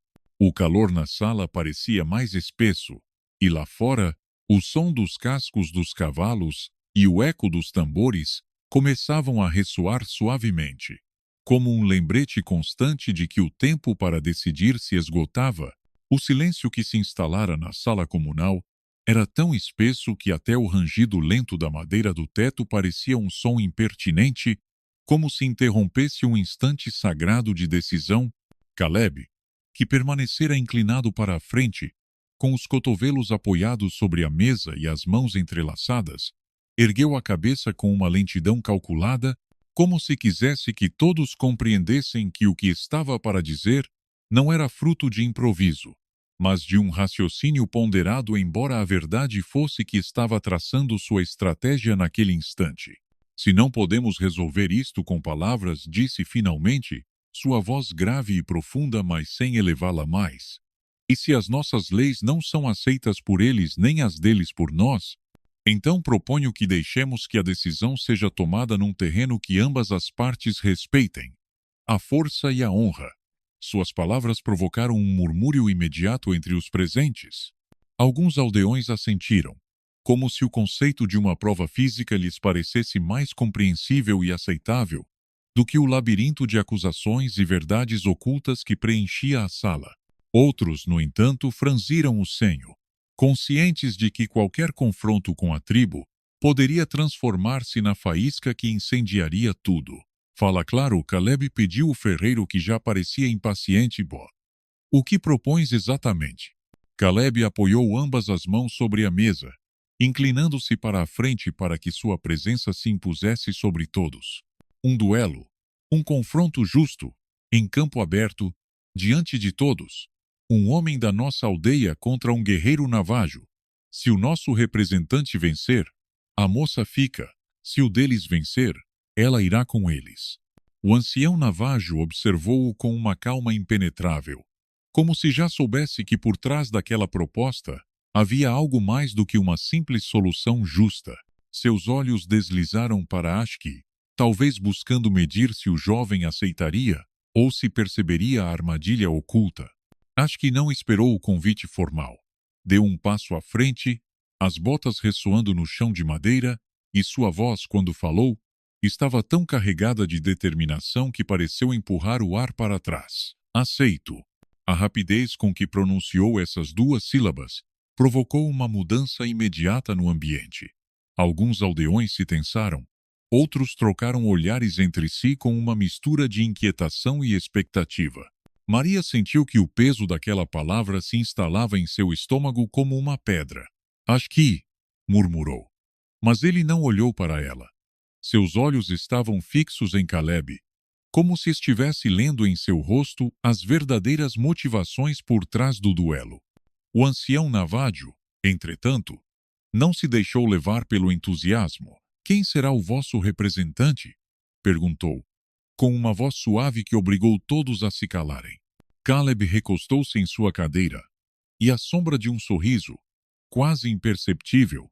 O calor na sala parecia mais espesso, e lá fora, o som dos cascos dos cavalos e o eco dos tambores começavam a ressoar suavemente, como um lembrete constante de que o tempo para decidir se esgotava. O silêncio que se instalara na sala comunal era tão espesso que até o rangido lento da madeira do teto parecia um som impertinente, como se interrompesse um instante sagrado de decisão. Caleb, que permanecera inclinado para a frente, com os cotovelos apoiados sobre a mesa e as mãos entrelaçadas, ergueu a cabeça com uma lentidão calculada, como se quisesse que todos compreendessem que o que estava para dizer não era fruto de improviso, mas de um raciocínio ponderado, embora a verdade fosse que estava traçando sua estratégia naquele instante. Se não podemos resolver isto com palavras, disse finalmente, sua voz grave e profunda, mas sem elevá-la mais. E se as nossas leis não são aceitas por eles nem as deles por nós, então proponho que deixemos que a decisão seja tomada num terreno que ambas as partes respeitem. A força e a honra. Suas palavras provocaram um murmúrio imediato entre os presentes. Alguns aldeões assentiram, como se o conceito de uma prova física lhes parecesse mais compreensível e aceitável do que o labirinto de acusações e verdades ocultas que preenchia a sala. Outros, no entanto, franziram o senho, conscientes de que qualquer confronto com a tribo poderia transformar-se na faísca que incendiaria tudo. Fala claro, Caleb pediu o ferreiro, que já parecia impaciente. O que propões exatamente? Caleb apoiou ambas as mãos sobre a mesa, inclinando-se para a frente para que sua presença se impusesse sobre todos. Um duelo, um confronto justo, em campo aberto, diante de todos. Um homem da nossa aldeia contra um guerreiro navajo. Se o nosso representante vencer, a moça fica. Se o deles vencer, ela irá com eles. O ancião navajo observou-o com uma calma impenetrável, como se já soubesse que por trás daquela proposta havia algo mais do que uma simples solução justa. Seus olhos deslizaram para Ashki, talvez buscando medir se o jovem aceitaria ou se perceberia a armadilha oculta. Ashki não esperou o convite formal. Deu um passo à frente, as botas ressoando no chão de madeira, e sua voz, quando falou, estava tão carregada de determinação que pareceu empurrar o ar para trás. Aceito. A rapidez com que pronunciou essas duas sílabas provocou uma mudança imediata no ambiente. Alguns aldeões se tensaram, outros trocaram olhares entre si com uma mistura de inquietação e expectativa. Maria sentiu que o peso daquela palavra se instalava em seu estômago como uma pedra. Ashki, murmurou. Mas ele não olhou para ela. Seus olhos estavam fixos em Caleb, como se estivesse lendo em seu rosto as verdadeiras motivações por trás do duelo. O ancião Navajo, entretanto, não se deixou levar pelo entusiasmo. Quem será o vosso representante? Perguntou, com uma voz suave que obrigou todos a se calarem. Caleb recostou-se em sua cadeira, e a sombra de um sorriso, quase imperceptível,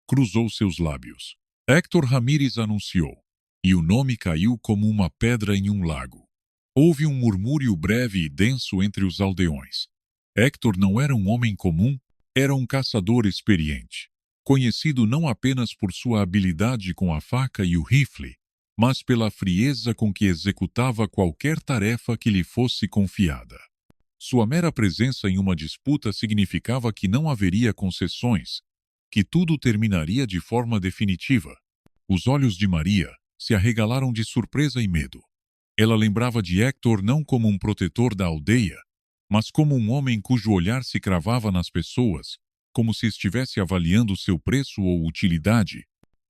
cruzou seus lábios. Héctor Ramírez anunciou, e o nome caiu como uma pedra em um lago. Houve um murmúrio breve e denso entre os aldeões. Héctor não era um homem comum, era um caçador experiente, conhecido não apenas por sua habilidade com a faca e o rifle, mas pela frieza com que executava qualquer tarefa que lhe fosse confiada. Sua mera presença em uma disputa significava que não haveria concessões, que tudo terminaria de forma definitiva. Os olhos de Maria se arregalaram de surpresa e medo. Ela lembrava de Héctor não como um protetor da aldeia, mas como um homem cujo olhar se cravava nas pessoas, como se estivesse avaliando seu preço ou utilidade.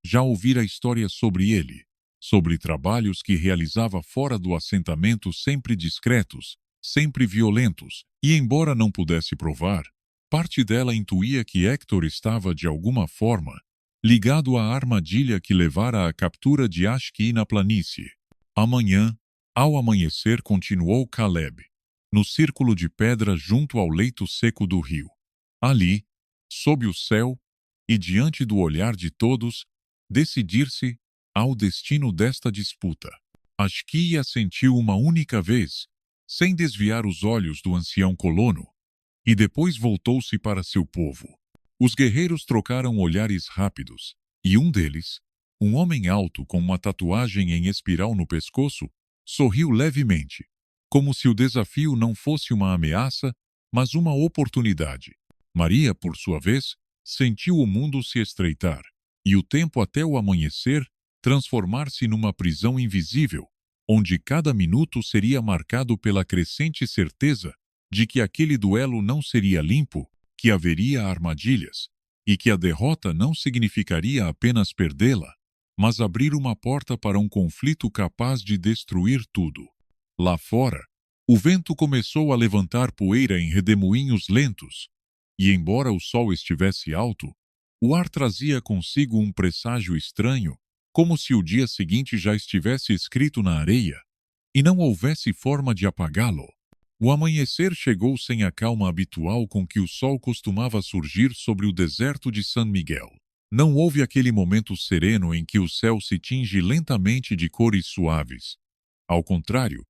Já ouvira histórias sobre ele, sobre trabalhos que realizava fora do assentamento, sempre discretos, sempre violentos, e embora não pudesse provar, parte dela intuía que Héctor estava, de alguma forma, ligado à armadilha que levara à captura de Ashki na planície. Amanhã, ao amanhecer, continuou Caleb, no círculo de pedra junto ao leito seco do rio. Ali, sob o céu, e diante do olhar de todos, decidir-se ao destino desta disputa. Ashki assentiu uma única vez, sem desviar os olhos do ancião colono, e depois voltou-se para seu povo. Os guerreiros trocaram olhares rápidos, e um deles, um homem alto com uma tatuagem em espiral no pescoço, sorriu levemente, como se o desafio não fosse uma ameaça, mas uma oportunidade. Maria, por sua vez, sentiu o mundo se estreitar, e o tempo até o amanhecer transformar-se numa prisão invisível, onde cada minuto seria marcado pela crescente certeza de que aquele duelo não seria limpo, que haveria armadilhas, e que a derrota não significaria apenas perdê-la, mas abrir uma porta para um conflito capaz de destruir tudo. Lá fora, o vento começou a levantar poeira em redemoinhos lentos, e embora o sol estivesse alto, o ar trazia consigo um presságio estranho, como se o dia seguinte já estivesse escrito na areia, e não houvesse forma de apagá-lo. O amanhecer chegou sem a calma habitual com que o sol costumava surgir sobre o deserto de San Miguel. Não houve aquele momento sereno em que o céu se tinge lentamente de cores suaves. Ao contrário,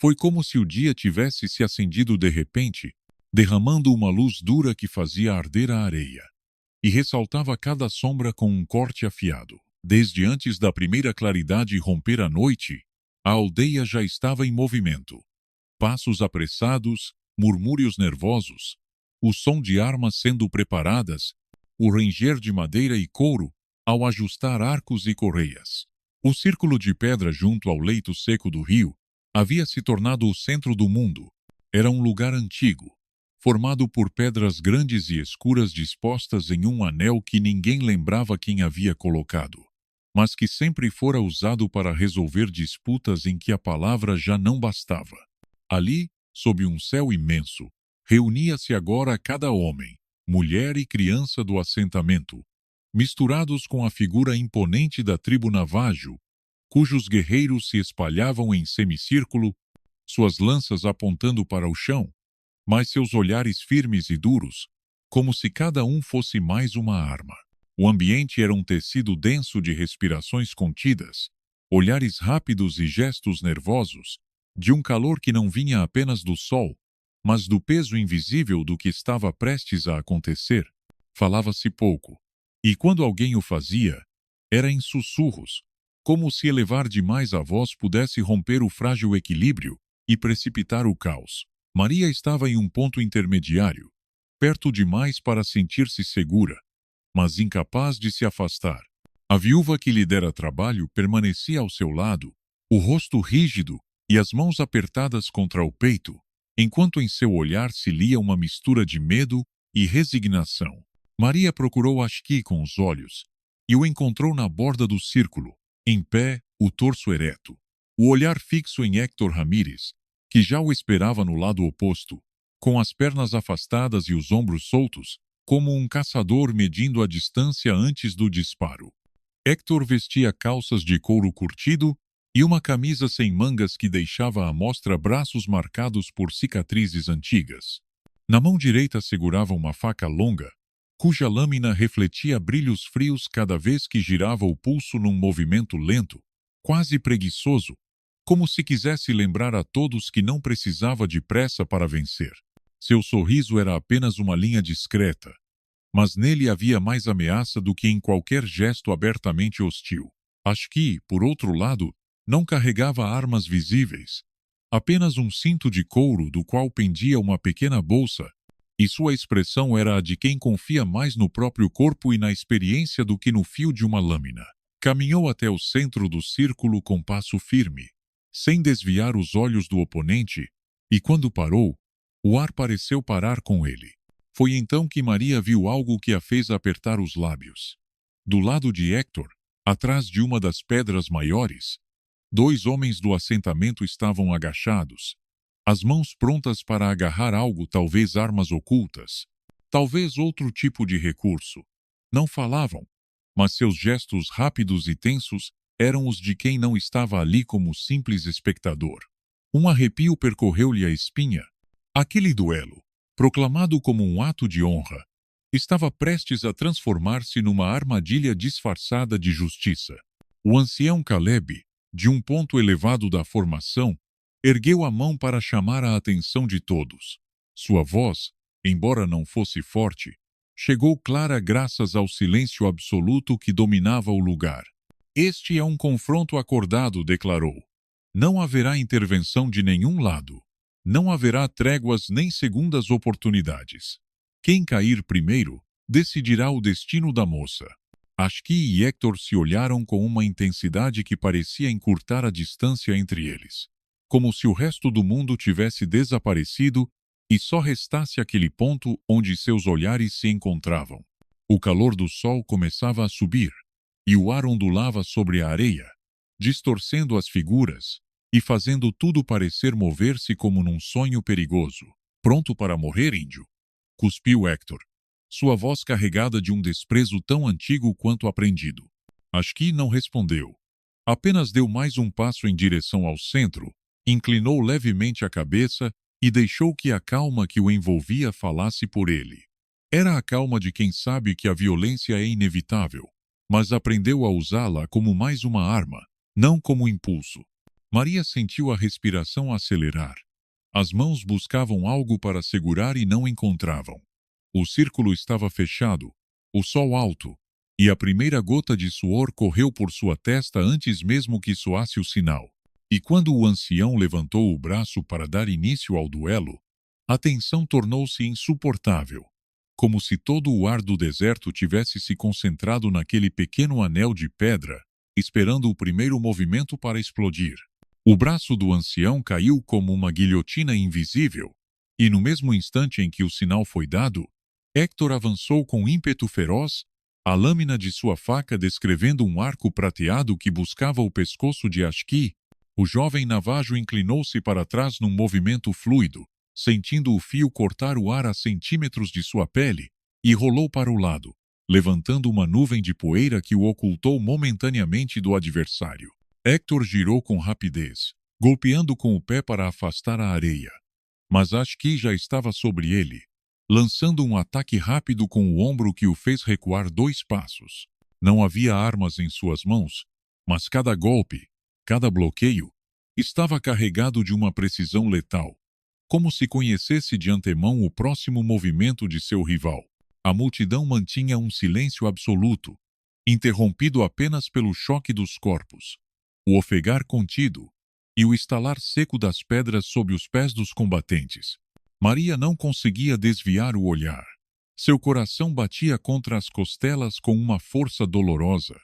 foi como se o dia tivesse se acendido de repente, derramando uma luz dura que fazia arder a areia, e ressaltava cada sombra com um corte afiado. Desde antes da primeira claridade romper a noite, a aldeia já estava em movimento. Passos apressados, murmúrios nervosos, o som de armas sendo preparadas, o ranger de madeira e couro ao ajustar arcos e correias. O círculo de pedra junto ao leito seco do rio havia se tornado o centro do mundo. Era um lugar antigo, formado por pedras grandes e escuras dispostas em um anel que ninguém lembrava quem havia colocado, mas que sempre fora usado para resolver disputas em que a palavra já não bastava. Ali, sob um céu imenso, reunia-se agora cada homem, mulher e criança do assentamento, misturados com a figura imponente da tribo Navajo, cujos guerreiros se espalhavam em semicírculo, suas lanças apontando para o chão, mas seus olhares firmes e duros, como se cada um fosse mais uma arma. O ambiente era um tecido denso de respirações contidas, olhares rápidos e gestos nervosos, de um calor que não vinha apenas do sol, mas do peso invisível do que estava prestes a acontecer. Falava-se pouco, e quando alguém o fazia, era em sussurros, como se elevar demais a voz pudesse romper o frágil equilíbrio e precipitar o caos. Maria estava em um ponto intermediário, perto demais para sentir-se segura, mas incapaz de se afastar. A viúva que lhe dera trabalho permanecia ao seu lado, o rosto rígido e as mãos apertadas contra o peito, enquanto em seu olhar se lia uma mistura de medo e resignação. Maria procurou Ashki com os olhos e o encontrou na borda do círculo, em pé, o torso ereto, o olhar fixo em Héctor Ramírez, que já o esperava no lado oposto, com as pernas afastadas e os ombros soltos, como um caçador medindo a distância antes do disparo. Héctor vestia calças de couro curtido e uma camisa sem mangas que deixava à mostra braços marcados por cicatrizes antigas. Na mão direita segurava uma faca longa, cuja lâmina refletia brilhos frios cada vez que girava o pulso num movimento lento, quase preguiçoso, como se quisesse lembrar a todos que não precisava de pressa para vencer. Seu sorriso era apenas uma linha discreta, mas nele havia mais ameaça do que em qualquer gesto abertamente hostil. Ashki, por outro lado, não carregava armas visíveis, Apenas um cinto de couro do qual pendia uma pequena bolsa, e sua expressão era a de quem confia mais no próprio corpo e na experiência do que no fio de uma lâmina. Caminhou até o centro do círculo com passo firme, sem desviar os olhos do oponente, e quando parou, o ar pareceu parar com ele. Foi então que Maria viu algo que a fez apertar os lábios. Do lado de Héctor, atrás de uma das pedras maiores, 2 homens do assentamento estavam agachados, as mãos prontas para agarrar algo, talvez armas ocultas, talvez outro tipo de recurso. Não falavam, mas seus gestos rápidos e tensos eram os de quem não estava ali como simples espectador. Um arrepio percorreu-lhe a espinha. Aquele duelo, proclamado como um ato de honra, estava prestes a transformar-se numa armadilha disfarçada de justiça. O ancião Caleb, de um ponto elevado da formação, ergueu a mão para chamar a atenção de todos. Sua voz, embora não fosse forte, chegou clara graças ao silêncio absoluto que dominava o lugar. Este é um confronto acordado, declarou. Não haverá intervenção de nenhum lado. Não haverá tréguas nem segundas oportunidades. Quem cair primeiro decidirá o destino da moça. Ashki e Héctor se olharam com uma intensidade que parecia encurtar a distância entre eles, como se o resto do mundo tivesse desaparecido e só restasse aquele ponto onde seus olhares se encontravam. O calor do sol começava a subir, e o ar ondulava sobre a areia, distorcendo as figuras e fazendo tudo parecer mover-se como num sonho perigoso. Pronto para morrer, índio? Cuspiu Héctor, sua voz carregada de um desprezo tão antigo quanto aprendido. Ashki não respondeu. Apenas deu mais um passo em direção ao centro, inclinou levemente a cabeça e deixou que a calma que o envolvia falasse por ele. Era a calma de quem sabe que a violência é inevitável, mas aprendeu a usá-la como mais uma arma, não como impulso. Maria sentiu a respiração acelerar. As mãos buscavam algo para segurar e não encontravam. O círculo estava fechado, o sol alto, e a primeira gota de suor correu por sua testa antes mesmo que soasse o sinal. E quando o ancião levantou o braço para dar início ao duelo, a tensão tornou-se insuportável, como se todo o ar do deserto tivesse se concentrado naquele pequeno anel de pedra, esperando o primeiro movimento para explodir. O braço do ancião caiu como uma guilhotina invisível, e no mesmo instante em que o sinal foi dado, Héctor avançou com ímpeto feroz, a lâmina de sua faca descrevendo um arco prateado que buscava o pescoço de Ashki. O jovem navajo inclinou-se para trás num movimento fluido, sentindo o fio cortar o ar a centímetros de sua pele, e rolou para o lado, levantando uma nuvem de poeira que o ocultou momentaneamente do adversário. Héctor girou com rapidez, golpeando com o pé para afastar a areia. Mas Ashki já estava sobre ele, lançando um ataque rápido com o ombro que o fez recuar 2 passos. Não havia armas em suas mãos, mas cada golpe, cada bloqueio, estava carregado de uma precisão letal, como se conhecesse de antemão o próximo movimento de seu rival. A multidão mantinha um silêncio absoluto, interrompido apenas pelo choque dos corpos, o ofegar contido e o estalar seco das pedras sob os pés dos combatentes. Maria não conseguia desviar o olhar. Seu coração batia contra as costelas com uma força dolorosa,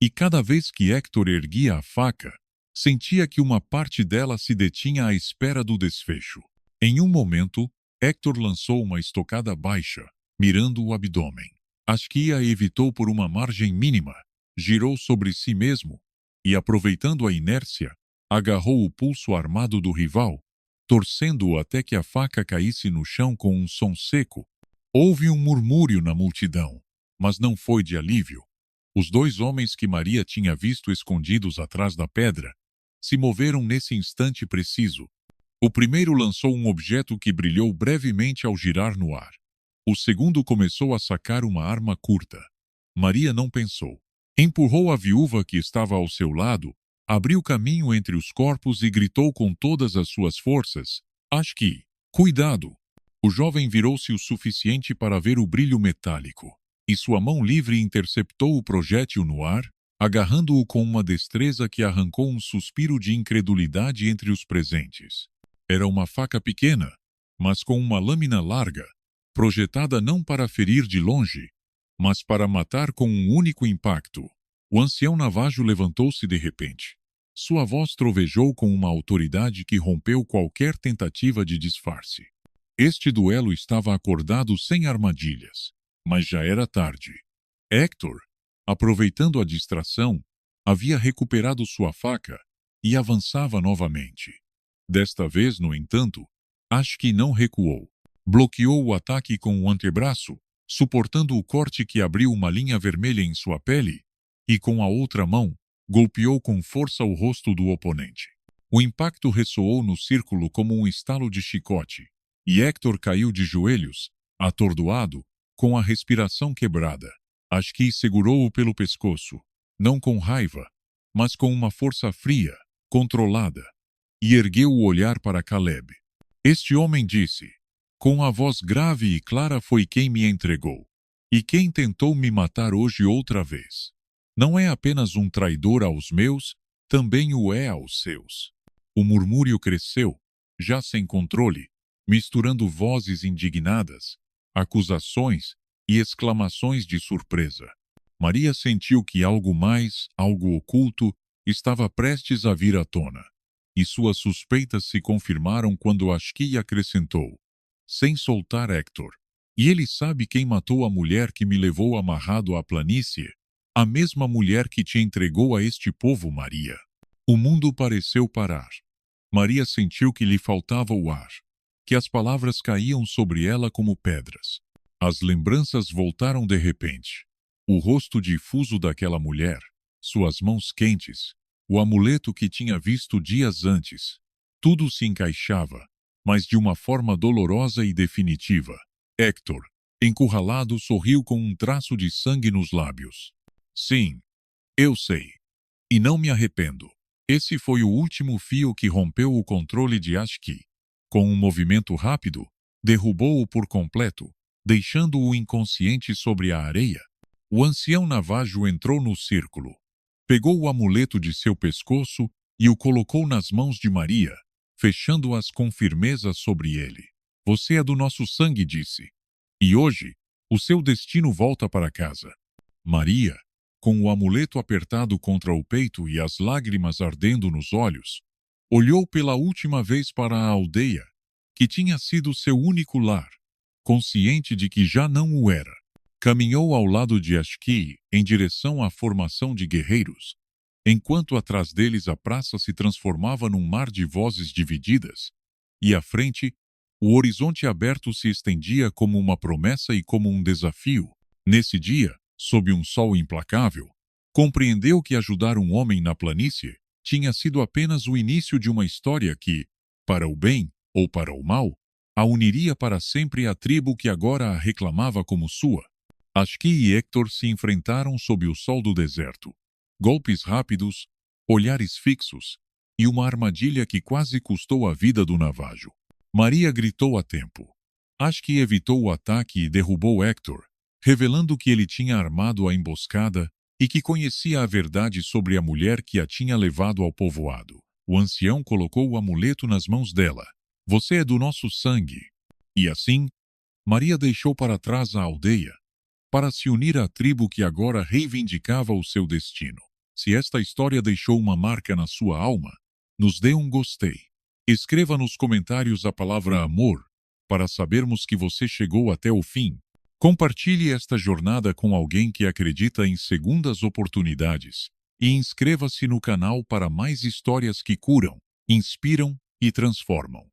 e cada vez que Héctor erguia a faca, sentia que uma parte dela se detinha à espera do desfecho. Em um momento, Héctor lançou uma estocada baixa, mirando o abdômen. Ashki a evitou por uma margem mínima, girou sobre si mesmo e, aproveitando a inércia, agarrou o pulso armado do rival, torcendo-o até que a faca caísse no chão com um som seco. Houve um murmúrio na multidão, mas não foi de alívio. Os 2 homens que Maria tinha visto escondidos atrás da pedra se moveram nesse instante preciso. O primeiro lançou um objeto que brilhou brevemente ao girar no ar. O segundo começou a sacar uma arma curta. Maria não pensou. Empurrou a viúva que estava ao seu lado, abriu caminho entre os corpos e gritou com todas as suas forças: Ashki, cuidado! O jovem virou-se o suficiente para ver o brilho metálico, e sua mão livre interceptou o projétil no ar, agarrando-o com uma destreza que arrancou um suspiro de incredulidade entre os presentes. Era uma faca pequena, mas com uma lâmina larga, projetada não para ferir de longe, mas para matar com um único impacto. O ancião Navajo levantou-se de repente. Sua voz trovejou com uma autoridade que rompeu qualquer tentativa de disfarce. Este duelo estava acordado sem armadilhas, mas já era tarde. Hector, aproveitando a distração, havia recuperado sua faca e avançava novamente. Desta vez, no entanto, Ashki não recuou. Bloqueou o ataque com o antebraço, suportando o corte que abriu uma linha vermelha em sua pele, e com a outra mão, golpeou com força o rosto do oponente. O impacto ressoou no círculo como um estalo de chicote, e Hector caiu de joelhos, atordoado, com a respiração quebrada. Ashki segurou-o pelo pescoço, não com raiva, mas com uma força fria, controlada, e ergueu o olhar para Caleb. Este homem disse, com a voz grave e clara: foi quem me entregou, e quem tentou me matar hoje outra vez. Não é apenas um traidor aos meus, também o é aos seus. O murmúrio cresceu, já sem controle, misturando vozes indignadas, acusações e exclamações de surpresa. Maria sentiu que algo mais, algo oculto, estava prestes a vir à tona. E suas suspeitas se confirmaram quando Ashki acrescentou, sem soltar Hector: e ele sabe quem matou a mulher que me levou amarrado à planície? A mesma mulher que te entregou a este povo, Maria. O mundo pareceu parar. Maria sentiu que lhe faltava o ar, que as palavras caíam sobre ela como pedras. As lembranças voltaram de repente. O rosto difuso daquela mulher, suas mãos quentes, o amuleto que tinha visto dias antes. Tudo se encaixava, mas de uma forma dolorosa e definitiva. Hector, encurralado, sorriu com um traço de sangue nos lábios. Sim, eu sei. E não me arrependo. Esse foi o último fio que rompeu o controle de Ashki. Com um movimento rápido, derrubou-o por completo, deixando-o inconsciente sobre a areia. O ancião Navajo entrou no círculo. Pegou o amuleto de seu pescoço e o colocou nas mãos de Maria, fechando-as com firmeza sobre ele. Você é do nosso sangue, disse. E hoje, o seu destino volta para casa. Maria, com o amuleto apertado contra o peito e as lágrimas ardendo nos olhos, olhou pela última vez para a aldeia, que tinha sido seu único lar, consciente de que já não o era. Caminhou ao lado de Ashki em direção à formação de guerreiros, enquanto atrás deles a praça se transformava num mar de vozes divididas, e à frente, o horizonte aberto se estendia como uma promessa e como um desafio. Nesse dia, sob um sol implacável, compreendeu que ajudar um homem na planície tinha sido apenas o início de uma história que, para o bem ou para o mal, a uniria para sempre à tribo que agora a reclamava como sua. Ashki e Hector se enfrentaram sob o sol do deserto. Golpes rápidos, olhares fixos e uma armadilha que quase custou a vida do Navajo. Maria gritou a tempo. Ashki evitou o ataque e derrubou Hector, revelando que ele tinha armado a emboscada e que conhecia a verdade sobre a mulher que a tinha levado ao povoado. O ancião colocou o amuleto nas mãos dela. Você é do nosso sangue. E assim, Maria deixou para trás a aldeia, para se unir à tribo que agora reivindicava o seu destino. Se esta história deixou uma marca na sua alma, nos dê um gostei. Escreva nos comentários a palavra amor, para sabermos que você chegou até o fim. Compartilhe esta jornada com alguém que acredita em segundas oportunidades. E inscreva-se no canal para mais histórias que curam, inspiram e transformam.